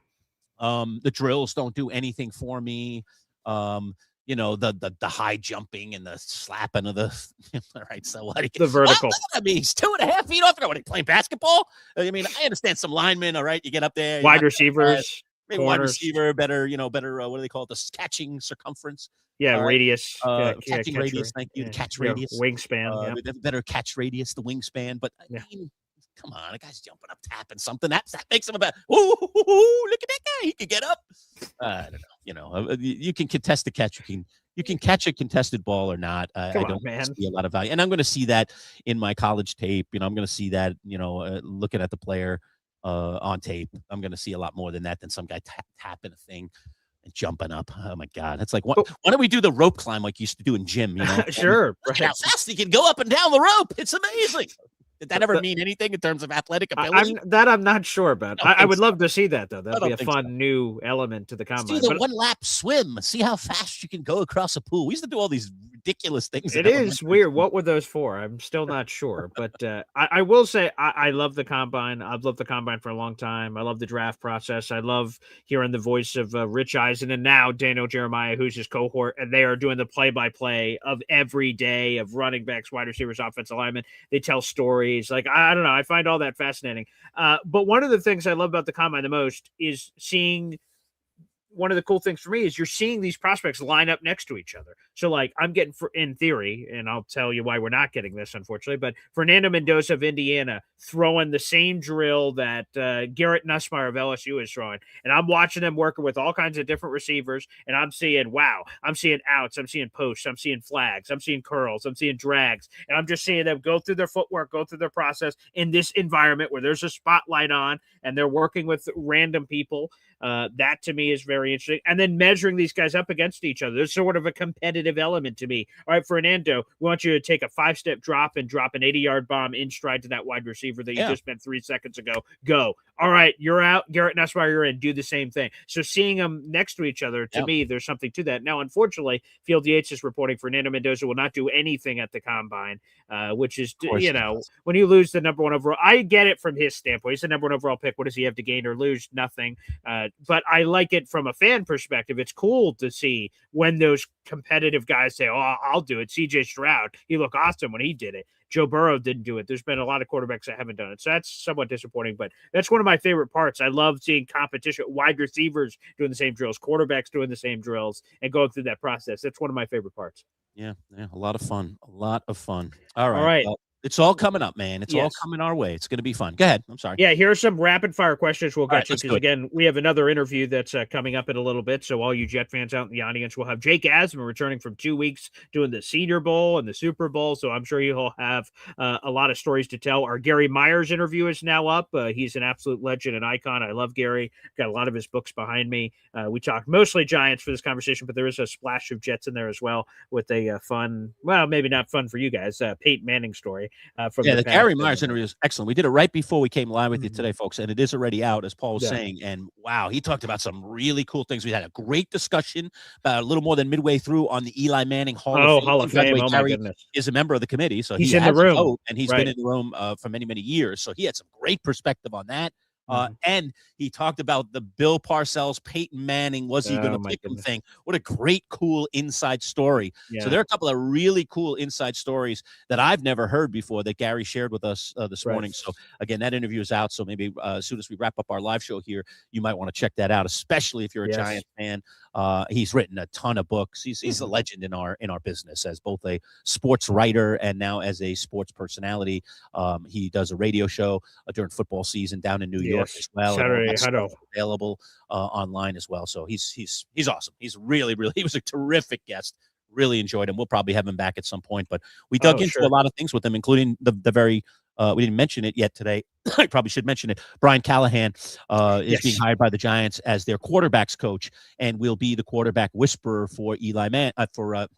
The drills don't do anything for me. The high jumping and the slapping of the. All right. So what? The vertical. I mean, he's 2.5 feet off. What, are you playing basketball? I mean, I understand some linemen. All right, you get up there. Wide receivers. Maybe wide receiver, better, what do they call it? The catching circumference. Yeah, radius. Catching radius. Thank you. The catch radius. Wingspan. Better catch radius, the wingspan. But I mean, come on, a guy's jumping up, tapping something. That makes him about. Ooh, look at that guy. He can get up. I don't know. You can contest the catch. You can you can catch a contested ball or not. I don't see a lot of value. And I'm going to see that in my college tape. I'm going to see that, looking at the player on tape. I'm going to see a lot more than that than some guy tapping a thing and jumping up. Oh, my God. It's like, why don't we do the rope climb like you used to do in gym? Sure. Look at how fast he can go up and down the rope. It's amazing. Did that ever mean anything in terms of athletic ability? I'm not sure about. I would love to see that, though. That'd be a fun new element to the combine. Let's do the one-lap swim. See how fast you can go across a pool. We used to do all these ridiculous things. It is weird. What were those for? I'm still not sure. But I will say I love the combine. I've loved the combine for a long time. I love the draft process. I love hearing the voice of Rich Eisen and now Daniel Jeremiah, who's his cohort, and they are doing the play-by-play of every day of running backs, wide receivers, offensive linemen. They tell stories. Like, I don't know. I find all that fascinating. But one of the things I love about the combine the most is seeing one of the cool things for me is you're seeing these prospects line up next to each other. So, like, I'm getting, in theory, and I'll tell you why we're not getting this, unfortunately, but Fernando Mendoza of Indiana throwing the same drill that Garrett Nussmeier of LSU is throwing. And I'm watching them working with all kinds of different receivers, and I'm seeing, wow, I'm seeing outs, I'm seeing posts, I'm seeing flags, I'm seeing curls, I'm seeing drags, and I'm just seeing them go through their footwork, go through their process in this environment where there's a spotlight on, and they're working with random people. That to me is very interesting. And then measuring these guys up against each other. There's sort of a competitive element to me. All right, Fernando, we want you to take a 5-step drop and drop an 80-yard bomb in stride to that wide receiver that you just meant 3 seconds ago. Go. All right, you're out. Garrett Nussmeier, you're in. Do the same thing. So seeing them next to each other, to me, there's something to that. Now, unfortunately, Field Yates is reporting Fernando Mendoza will not do anything at the combine, which is, when you lose the number 1 overall, I get it from his standpoint. He's the number 1 overall pick. What does he have to gain or lose? Nothing. But I like it from a fan perspective. It's cool to see when those competitive guys say, oh, I'll do it. CJ Stroud, he looked awesome when he did it. Joe Burrow didn't do it. There's been a lot of quarterbacks that haven't done it. So that's somewhat disappointing, but that's one of my favorite parts. I love seeing competition, wide receivers doing the same drills, quarterbacks doing the same drills, and going through that process. That's one of my favorite parts. Yeah, a lot of fun. All right. It's all coming up, man. It's all coming our way. It's going to be fun. Go ahead. I'm sorry. Yeah, here are some rapid fire questions we'll get to because, again, we have another interview that's coming up in a little bit. So all you Jet fans out in the audience, we'll have Jake Asman returning from 2 weeks doing the Senior Bowl and the Super Bowl. So I'm sure he'll have a lot of stories to tell. Our Gary Myers interview is now up. He's an absolute legend and icon. I love Gary. Got a lot of his books behind me. We talked mostly Giants for this conversation, but there is a splash of Jets in there as well with a fun, well, maybe not fun for you guys, Peyton Manning story. The Gary Myers interview is excellent. We did it right before we came live with you today, folks, and it is already out, as Paul was saying. And wow, he talked about some really cool things. We had a great discussion about a little more than midway through on the Eli Manning Hall of Fame. Oh, Gary is a member of the committee, so he's in the room, vote, and he's been in the room for many, many years. So he had some great perspective on that. And he talked about the Bill Parcells, Peyton Manning, was he going to pick him thing. What a great, cool inside story. Yeah. So there are a couple of really cool inside stories that I've never heard before that Gary shared with us this morning. So again, that interview is out. So maybe as soon as we wrap up our live show here, you might want to check that out, especially if you're a Giant fan. He's written a ton of books. He's a legend in our business as both a sports writer and now as a sports personality. He does a radio show during football season down in New York as well. Saturday, available online as well. So he's awesome. He's really, he was a terrific guest. Really enjoyed him. We'll probably have him back at some point, but we dug into a lot of things with him, including the very, we didn't mention it yet today. I probably should mention it. Brian Callahan is being hired by the Giants as their quarterbacks coach and will be the quarterback whisperer for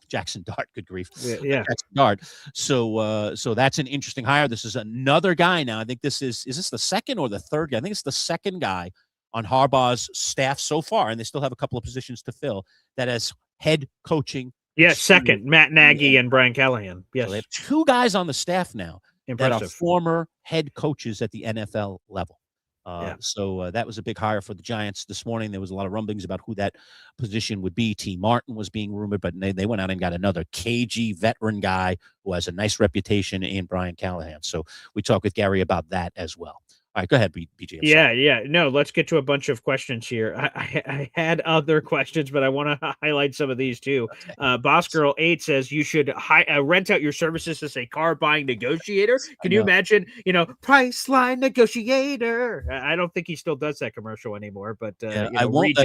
Jackson Dart. Good grief. Jackson Dart. So that's an interesting hire. This is another guy now. I think is this the second or the third guy? I think it's the second guy on Harbaugh's staff so far, and they still have a couple of positions to fill that has head coaching. Yes, second, Matt Nagy and Brian Callahan. Yes. So they have 2 guys on the staff now. Impressive. That are former head coaches at the NFL level. So that was a big hire for the Giants this morning. There was a lot of rumblings about who that position would be. T. Martin was being rumored, but they went out and got another cagey veteran guy who has a nice reputation in Brian Callahan. So we talked with Gary about that as well. All right, go ahead, BJ. Yeah. No, let's get to a bunch of questions here. I had other questions, but I want to highlight some of these too. Boss Girl 8 says you should rent out your services as a car buying negotiator. Can you imagine, Priceline negotiator? I don't think he still does that commercial anymore, but I won't.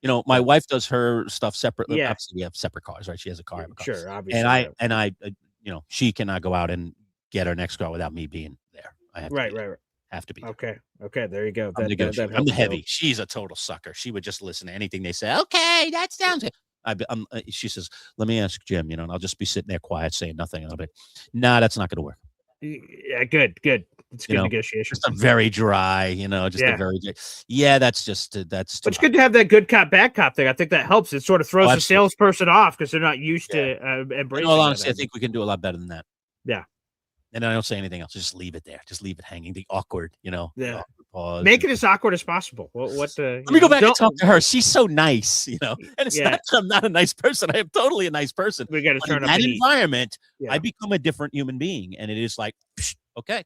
My wife does her stuff separately. Yeah. Obviously, we have separate cars, right? She has a car, I have a car. Sure, obviously. And I, she cannot go out and get her next car without me being there. I have to be there. Right. Have to be there. Okay, there you go. I'm That the heavy. She's a total sucker. She would just listen to anything they say. Okay, that sounds good. She says, "Let me ask Jim," and I'll just be sitting there quiet, saying nothing, and I'll be, "Nah, that's not going to work." Yeah, good. It's good negotiation. Just a very dry, a very. That's just that's. But it's good to have that good cop, bad cop thing. I think that helps. It sort of throws the salesperson off because they're not used to embracing. In all honesty, I think we can do a lot better than that. Yeah. And I don't say anything else. Just leave it there. Just leave it hanging. The awkward, Yeah. Awkward pause. Make it as awkward as possible. Let me go back and talk to her. She's so nice, And it's not that I'm not a nice person. I am totally a nice person. We got to turn up that environment. I become a different human being, and it is like, okay,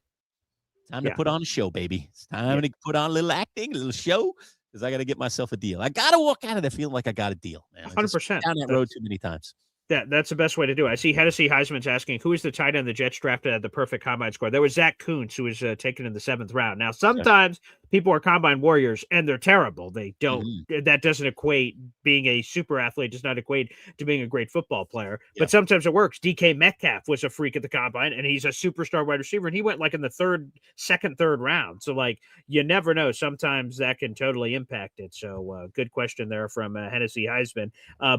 time to put on a show, baby. It's time to put on a little acting, a little show, because I got to get myself a deal. I got to walk out of there feeling like I got a deal, man. 100%. Down that road too many times. That's the best way to do it. I see Hennessy Heisman's asking, who is the tight end the Jets drafted at the perfect combine score? There was Zach Kuntz, who was taken in the 7th round. Now, sometimes people are combine warriors, and they're terrible. They don't. That doesn't equate. Being a super athlete does not equate to being a great football player. But sometimes it works. DK Metcalf was a freak at the combine, and he's a superstar wide receiver, and he went like in the second, third round. So, you never know. Sometimes that can totally impact it. So, good question there from Hennessy Heisman.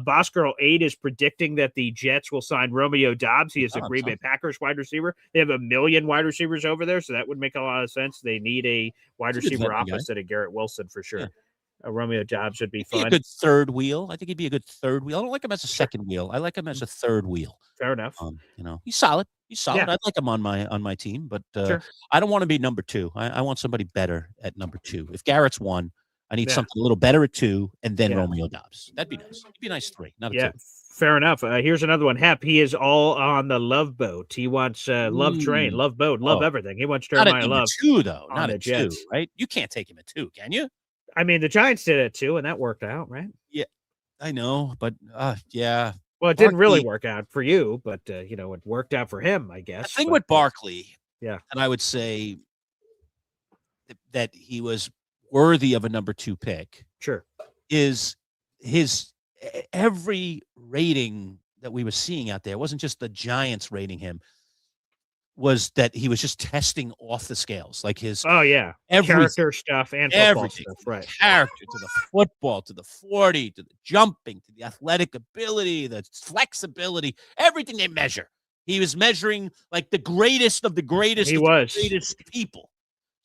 Boss Girl 8 is predicting that the Jets will sign Romeo Doubs. He is a Green Bay Packers wide receiver. They have 1 million wide receivers over there, so that would make a lot of sense. They need a wide receiver opposite of Garrett Wilson for sure. Romeo Doubs would be fun. A good third wheel. I think he'd be a good third wheel. I don't like him as a second wheel. I like him as a third wheel. Fair enough. He's solid. Yeah. I'd like him on my team, but I don't want to be number 2. I want somebody better at number 2. If Garrett's 1, I need something a little better at 2, and then Romeo Doubs. That'd be nice. It'd be a nice 3, not a 2. Fair enough. Here's another one. Hep. He is all on the love boat. He wants love train, love boat, love everything. He wants Jeremiah Love. 2 though, not a 2, right? You can't take him at 2, can you? I mean, the Giants did it 2, and that worked out, right? Yeah, I know, but yeah. Well, it didn't really work out for you, but it worked out for him, I guess. The thing with Barkley, and I would say that he was worthy of a number 2 pick. Sure, is his every rating that we were seeing out there, it wasn't just the Giants rating him, was that he was just testing off the scales, like his character stuff and football stuff, right? Character to the football, to the 40, to the jumping, to the athletic ability, the flexibility, everything they measure. He was measuring like the greatest of the greatest. He was the greatest people.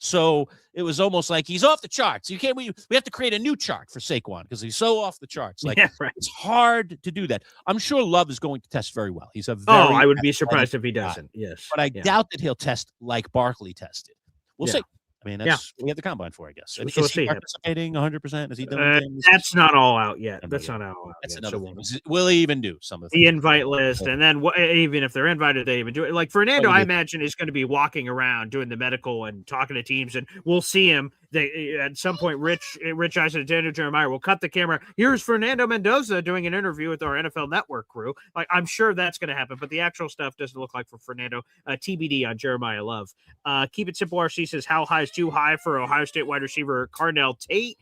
So it was almost like he's off the charts. We have to create a new chart for Saquon because he's so off the charts. It's hard to do that. I'm sure Love is going to test very well. He's a very I would be surprised if he doesn't. Yes. But I doubt that he'll test like Barkley tested. We'll see. I mean, that's what we have the combine for, I guess. So is he participating 100%? Is he doing things? That's not all out yet. That's not all out That's yet. Another thing. Will he even do some of the invite list? And then even if they're invited, they even do it. Like Fernando, I imagine, is going to be walking around doing the medical and talking to teams, and we'll see him. At some point, Rich Eisen and Daniel Jeremiah will cut the camera. Here's Fernando Mendoza doing an interview with our NFL Network crew. Like, I'm sure that's going to happen, but the actual stuff doesn't look like for Fernando. TBD on Jeremiah Love. Keep it simple. RC says, how high is too high for Ohio State wide receiver Carnell Tate?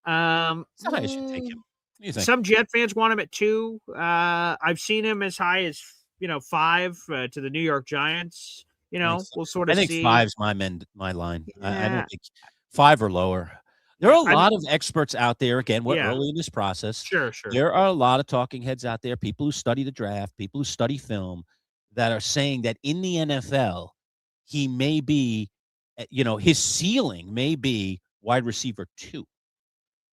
I should take him. Some Jet fans want him at 2. I've seen him as high as 5 to the New York Giants. We'll sort of see. I think 5's my line. I don't think 5 or lower. There are a lot of experts out there. Again, we're early in this process. Sure. There are a lot of talking heads out there, people who study the draft, people who study film, that are saying that in the NFL, he may be, his ceiling may be wide receiver 2.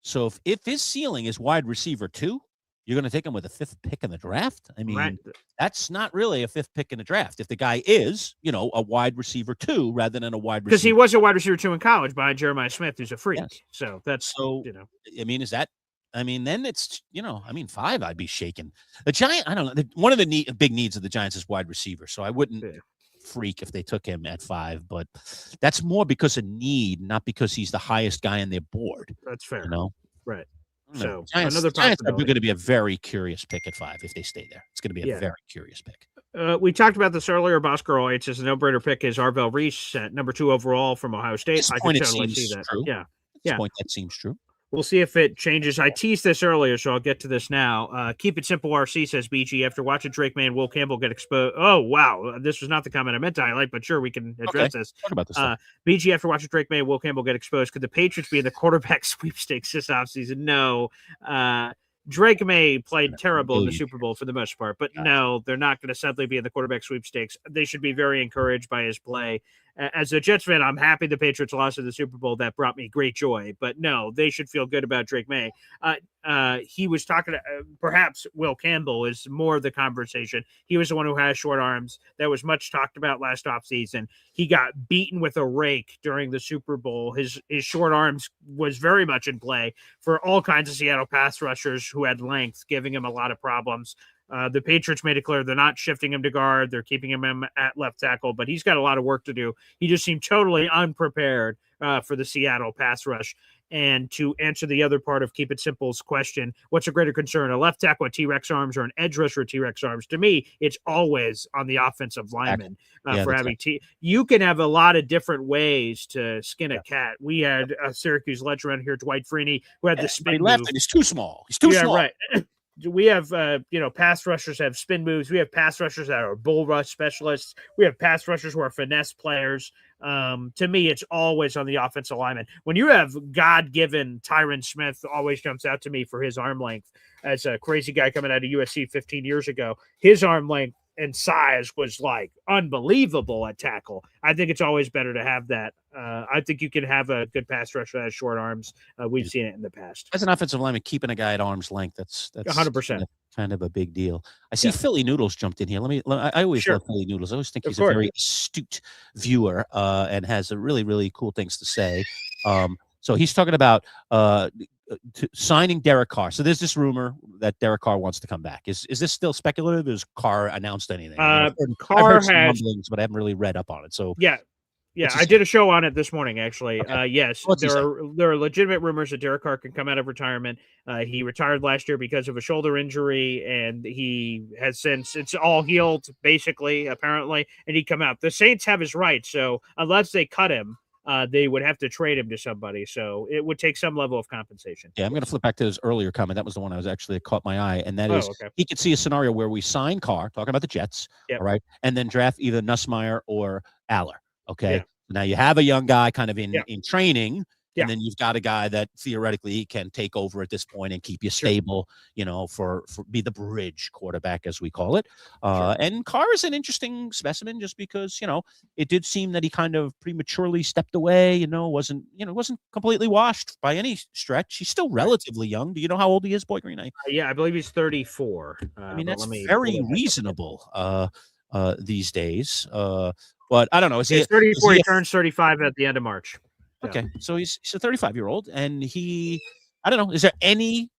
So if his ceiling is wide receiver 2, you're going to take him with a 5th pick in the draft? I mean, that's not really a 5th pick in the draft. If the guy is, a wide receiver 2 rather than a wide receiver. Because he was a wide receiver 2 in college behind Jeremiah Smith, who's a freak. Yes. So that's, I mean, then it's, 5, I'd be shaking. The Giant, I don't know. One of the big needs of the Giants is wide receiver. So I wouldn't freak if they took him at 5, but that's more because of need, not because he's the highest guy on their board. That's fair. Right. So another Giants are going to be a very curious pick at 5 if they stay there. It's going to be a very curious pick. We talked about this earlier. Boss Girl 8 says a no-brainer pick is Arvell Reese at number 2 overall from Ohio State. I can totally see that. True. At this point, that seems true. We'll see if it changes. I teased this earlier, so I'll get to this now. Keep it simple, RC, says BG, after watching Drake May and Will Campbell get exposed. Oh, wow. This was not the comment I meant to highlight, but sure, we can address this. Talk about this stuff. BG, after watching Drake May and Will Campbell get exposed, could the Patriots be in the quarterback sweepstakes this offseason? No. Drake May played terrible in the Super Bowl for the most part, but no, they're not going to suddenly be in the quarterback sweepstakes. They should be very encouraged by his play. As a Jets fan, I'm happy the Patriots lost in the Super Bowl. That brought me great joy. But no, they should feel good about Drake May. He was talking to perhaps Will Campbell is more of the conversation. He was the one who has short arms. That was much talked about last offseason. He got beaten with a rake during the Super Bowl. His short arms was very much in play for all kinds of Seattle pass rushers who had length, giving him a lot of problems. The Patriots made it clear they're not shifting him to guard. They're keeping him at left tackle, but he's got a lot of work to do. He just seemed totally unprepared for the Seattle pass rush. And to answer the other part of Keep It Simple's question, what's a greater concern, a left tackle with T-Rex arms or an edge rusher with T-Rex arms? To me, it's always on the offensive lineman for having You can have a lot of different ways to skin a cat. We had a Syracuse legend around here, Dwight Freeney, who had the spin move. And he's too small. He's too small. Right. We have, pass rushers have spin moves. We have pass rushers that are bull rush specialists. We have pass rushers who are finesse players. To me, it's always on the offensive lineman. When you have God-given Tyron Smith, always jumps out to me for his arm length as a crazy guy coming out of USC 15 years ago. His arm length and size was like unbelievable at tackle. I think it's always better to have that. I think you can have a good pass rusher that has short arms. We've seen it in the past. As an offensive lineman, keeping a guy at arm's length, that's 100%. Kind of a big deal. I see Philly Noodles jumped in here. I always love Philly Noodles. I always think he's a very astute viewer and has a really, really cool things to say. So he's talking about signing Derek Carr. So there's this rumor that Derek Carr wants to come back. Is this still speculative? Has Carr announced anything? Carr has rumblings, but I haven't really read up on it. So yeah, I did a show on it this morning, actually. Okay. Yes, there are legitimate rumors that Derek Carr can come out of retirement. He retired last year because of a shoulder injury, and he has since it's all healed, basically, apparently, and he'd come out. The Saints have his rights, so unless they cut him, they would have to trade him to somebody. So it would take some level of compensation. Yeah, I'm going to flip back to his earlier comment. That was the one I was actually caught my eye, and that is he could see a scenario where we sign Carr, talking about the Jets, all right, and then draft either Nussmeier or Aller. Okay. Yeah. Now you have a young guy kind of in training, and then you've got a guy that theoretically can take over at this point and keep you stable, for be the bridge quarterback, as we call it. And Carr is an interesting specimen just because, it did seem that he kind of prematurely stepped away, wasn't completely washed by any stretch. He's still relatively young. Do you know how old he is, Boy Green? I believe he's 34. I mean, that's very reasonable these days. But I don't know. He's 34. He turns 35 at the end of March. Okay. So he's a 35-year-old. And I don't know. Is there any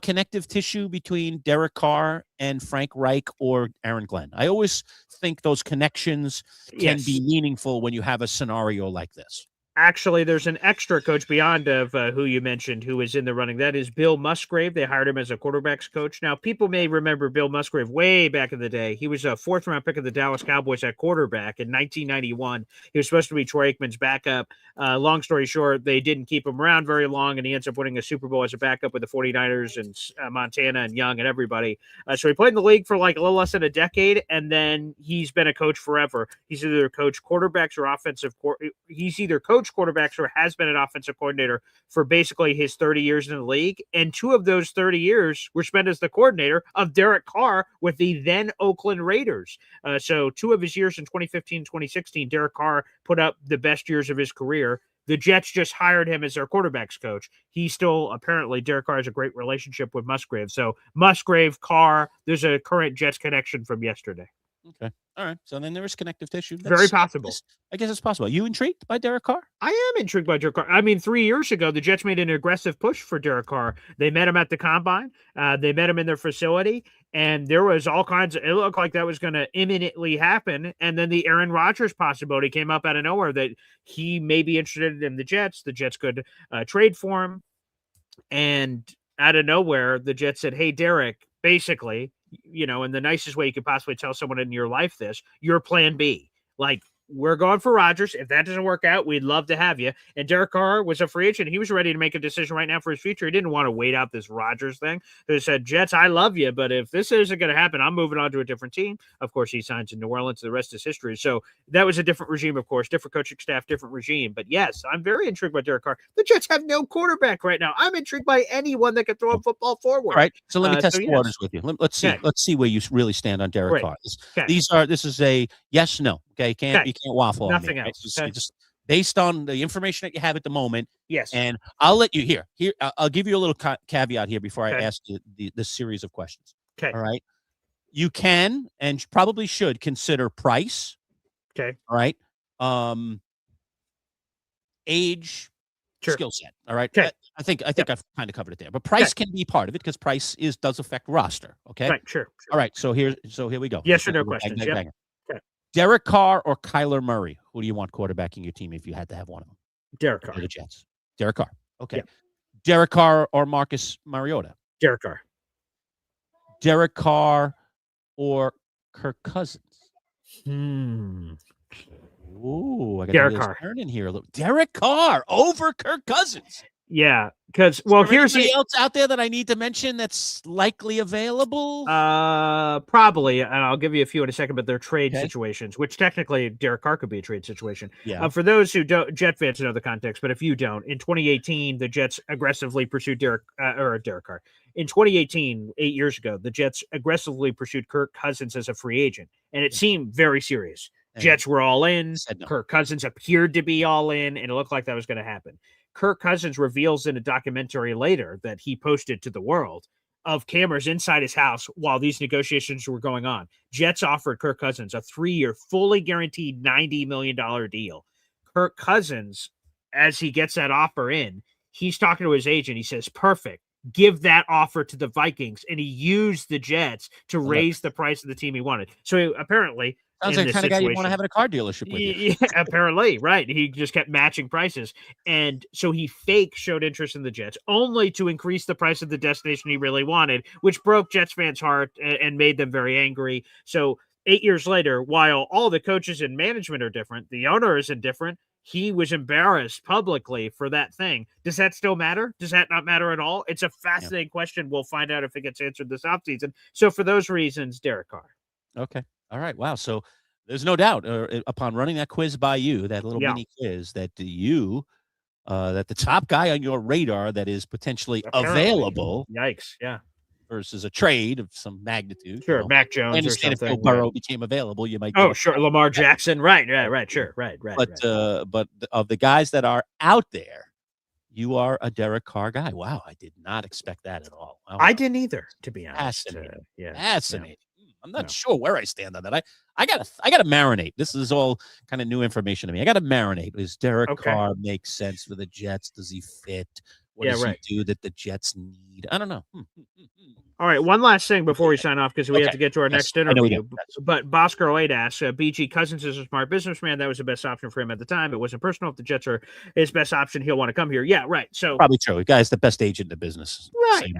connective tissue between Derek Carr and Frank Reich or Aaron Glenn? I always think those connections can be meaningful when you have a scenario like this. Actually, there's an extra coach beyond of who you mentioned who is in the running. That is Bill Musgrave. They hired him as a quarterbacks coach. Now, people may remember Bill Musgrave way back in the day. He was a fourth-round pick of the Dallas Cowboys at quarterback in 1991. He was supposed to be Troy Aikman's backup. Long story short, they didn't keep him around very long, and he ends up winning a Super Bowl as a backup with the 49ers and Montana and Young and everybody. So he played in the league for like a little less than a decade, and then he's been a coach forever. He's either coached quarterbacks or offensive he's either coached quarterbacks or has been an offensive coordinator for basically his 30 years in the league. And 2 of those 30 years were spent as the coordinator of Derek Carr with the then Oakland Raiders. So 2 of his years in 2015, 2016, Derek Carr put up the best years of his career. The Jets just hired him as their quarterbacks coach. Derek Carr has a great relationship with Musgrave. So Musgrave, Carr, there's a current Jets connection from yesterday. Okay. All right. So then there is connective tissue. Very possible. I guess it's possible. Are you intrigued by Derek Carr? I am intrigued by Derek Carr. I mean, 3 years ago, the Jets made an aggressive push for Derek Carr. They met him at the Combine. They met him in their facility. And there was all kinds of – it looked like that was going to imminently happen. And then the Aaron Rodgers possibility came up out of nowhere that he may be interested in the Jets. The Jets could trade for him. And out of nowhere, the Jets said, hey, Derek, basically – in the nicest way you could possibly tell someone in your life this, your plan B. Like, we're going for Rodgers. If that doesn't work out, we'd love to have you. And Derek Carr was a free agent. He was ready to make a decision right now for his future. He didn't want to wait out this Rodgers thing. He said, Jets, I love you, but if this isn't going to happen, I'm moving on to a different team. Of course, he signs in New Orleans. The rest is history. So that was a different regime, of course, different coaching staff, different regime. But yes, I'm very intrigued by Derek Carr. The Jets have no quarterback right now. I'm intrigued by anyone that can throw a football forward. All right. So let me test the waters with you. Let's see. Okay. Let's see where you really stand on Derek Carr. This is a yes, no. Okay. You can't waffle Nothing on me. else. Just based on the information that you have at the moment. Yes. And I'll let you here. I'll give you a little caveat here before I ask you this series of questions. Okay. All right. You can and probably should consider price. Okay. All right. Age, skill set. All right. Okay. I think I've kind of covered it there. But price can be part of it because price does affect roster. Okay. Right. Sure. All right. So here we go. Yes or no questions. Okay. Derek Carr or Kyler Murray? Who do you want quarterbacking your team if you had to have one of them? Derek Carr. The Jets. Derek Carr. Okay. Yeah. Derek Carr or Marcus Mariota? Derek Carr. Derek Carr or Kirk Cousins? Ooh, I got Derek Carr. Turn in here a little. Derek Carr over Kirk Cousins. Yeah, because here's anybody else out there that I need to mention that's likely available. Probably, and I'll give you a few in a second. But they're trade situations, which technically Derek Carr could be a trade situation. Yeah. For those who don't, Jet fans know the context, but if you don't, in 2018, the Jets aggressively pursued Derek Carr. In 2018, 8 years ago, the Jets aggressively pursued Kirk Cousins as a free agent, and it seemed very serious. Jets were all in. No. Kirk Cousins appeared to be all in, and it looked like that was going to happen. Kirk Cousins reveals in a documentary later that he posted to the world of cameras inside his house while these negotiations were going on. Jets offered Kirk Cousins a 3-year, fully guaranteed $90 million deal. Kirk Cousins, as he gets that offer in, he's talking to his agent. He says, perfect. Give that offer to the Vikings. And he used the Jets to raise the price of the team he wanted. So apparently... Sounds like the kind of guy you want to have in a car dealership with you. Yeah, apparently, right. He just kept matching prices. And so he showed interest in the Jets, only to increase the price of the destination he really wanted, which broke Jets fans' heart and made them very angry. So 8 years later, while all the coaches and management are different, the owner isn't different. He was embarrassed publicly for that thing. Does that still matter? Does that not matter at all? It's a fascinating question. We'll find out if it gets answered this offseason. So for those reasons, Derek Carr. Okay. All right. Wow. So there's no doubt upon running that quiz by you, that little mini quiz, that that the top guy on your radar that is potentially available. Yikes. Yeah. Versus a trade of some magnitude. Sure. Mac Jones or something. If Joe Burrow became available, you might. Oh, sure. Lamar Jackson. Right. Sure. Right. But of the guys that are out there, you are a Derek Carr guy. Wow. I did not expect that at all. Wow. I didn't either, to be honest. Fascinating. I'm not sure where I stand on that. I gotta marinate. This is all kind of new information to me. I gotta marinate. Does Derek Carr make sense for the Jets? Does he fit? What does he do that the Jets need? I don't know. All right, one last thing before we sign off, because we have to get to our next interview. But Bosco 8 asks, BG Cousins is a smart businessman. That was the best option for him at the time. It wasn't personal. If the Jets are his best option, he'll want to come here. Yeah, right. So probably true. The guy's the best agent in the business. Right.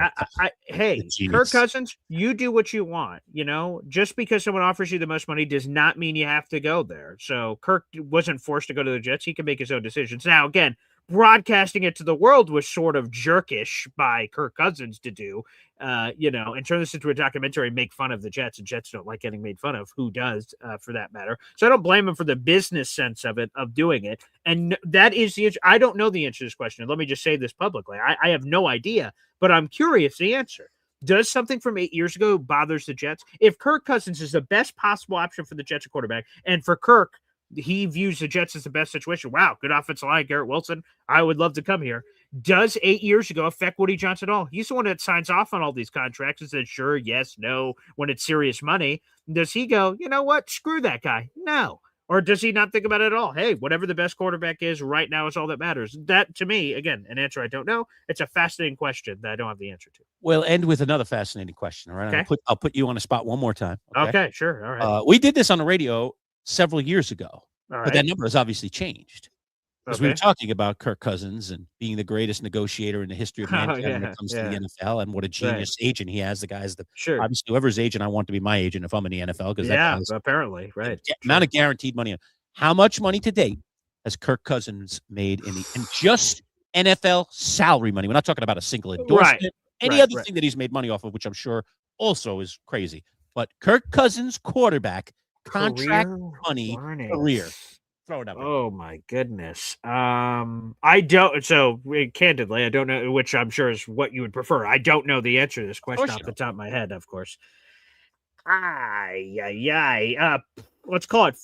Hey, Kirk Cousins, you do what you want. You know, just because someone offers you the most money does not mean you have to go there. So Kirk wasn't forced to go to the Jets. He can make his own decisions. Now, again, broadcasting it to the world was sort of jerkish by Kirk Cousins to do, and turn this into a documentary, make fun of the Jets, and Jets don't like getting made fun of. Who does, for that matter? So I don't blame him for the business sense of it, of doing it. And that is the answer. I don't know the answer to this question. Let me just say this publicly. I have no idea, but I'm curious the answer. Does something from 8 years ago bothers the Jets? If Kirk Cousins is the best possible option for the Jets at quarterback, and for Kirk, he views the Jets as the best situation. Wow, good offensive line, Garrett Wilson. I would love to come here. Does 8 years ago affect Woody Johnson at all? He's the one that signs off on all these contracts and says, sure, yes, no, when it's serious money. Does he go, you know what, screw that guy? No. Or does he not think about it at all? Hey, whatever the best quarterback is right now is all that matters. That, to me, again, an answer I don't know. It's a fascinating question that I don't have the answer to. We'll end with another fascinating question, all right? Okay. I'll put you on the spot one more time. Okay, sure. All right. We did this on the radio several years ago. Right. But that number has obviously changed. Because we were talking about Kirk Cousins and being the greatest negotiator in the history of mankind when it comes to the NFL, and what a genius agent he has. The guy's obviously whoever's agent, I want to be my agent if I'm in the NFL. Because apparently, right. Amount of guaranteed money. How much money to date has Kirk Cousins made in just NFL salary money? We're not talking about a single endorsement, any other thing that he's made money off of, which I'm sure also is crazy. But Kirk Cousins, quarterback, contract money, career. Throw it out. Oh my goodness. I don't. So candidly, I don't know, which I'm sure is what you would prefer. I don't know the answer to this question off the top of my head, of course. Let's call it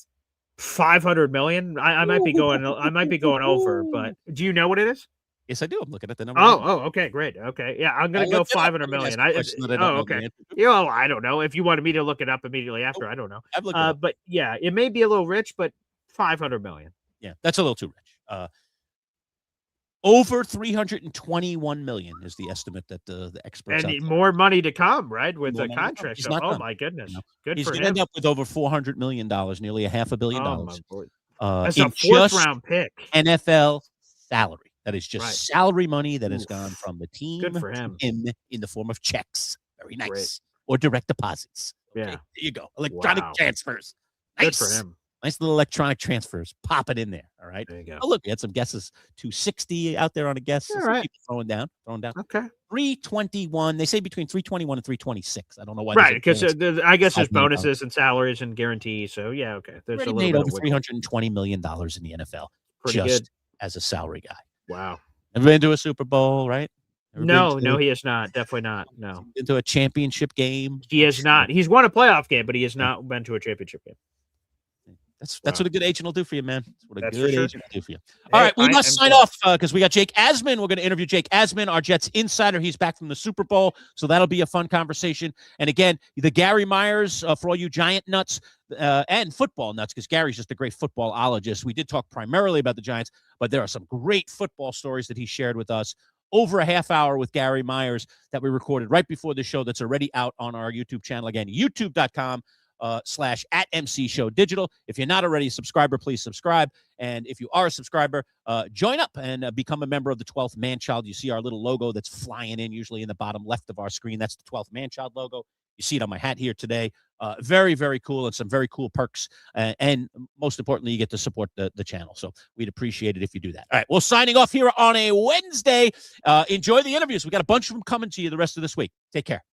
500 million. I might be going. I might be going over. But do you know what it is? Yes, I do. I'm looking at the number. Okay, great. Okay, yeah, I'm gonna go 500 million. Okay. I don't know. If you wanted me to look it up immediately after, I don't know. But yeah, it may be a little rich, but 500 million. Yeah, that's a little too rich. Over 321 million is the estimate that the experts and more money to come, right? With the contract. So, my goodness, good he's for him. He's going to end up with over $400 million, nearly $500 million. That's a fourth-round pick. NFL salary. That is just salary money that has gone from the team good for him. in the form of checks. Very nice. Great. Or direct deposits. Okay, yeah. There you go. Electronic transfers. Nice. Good for him. Nice little electronic transfers. Pop it in there. All right. There you go. Oh, look, we had some guesses. 260 out there on a guess. All right. People throwing down. Okay. 321. They say between 321 and 326. I don't know why. Right, because I guess there's bonuses and salaries and guarantees. So yeah, okay. There's a little bit over $320 million in the NFL. Pretty just good. As a salary guy. Wow. Never been to a Super Bowl, right? No, he has not. Definitely not. No. Into a championship game. He has not. He's won a playoff game, but he has not been to a championship game. That's what a good agent will do for you, man. That's what a good agent will do for you. Hey, all right, we must sign off because we got Jake Asman. We're going to interview Jake Asman, our Jets insider. He's back from the Super Bowl, so that'll be a fun conversation. And again, the Gary Myers, for all you Giant nuts and football nuts, because Gary's just a great footballologist. We did talk primarily about the Giants, but there are some great football stories that he shared with us. Over a half hour with Gary Myers that we recorded right before the show that's already out on our YouTube channel. Again, youtube.com. /MC Show Digital. If you're not already a subscriber, please subscribe. And if you are a subscriber, join up and become a member of the 12th Manchild. You see our little logo that's flying in, usually in the bottom left of our screen. That's the 12th Manchild logo. You see it on my hat here today. Very, very cool, and some very cool perks. And most importantly, you get to support the channel. So we'd appreciate it if you do that. All right, well, signing off here on a Wednesday. Enjoy the interviews. We got a bunch of them coming to you the rest of this week. Take care.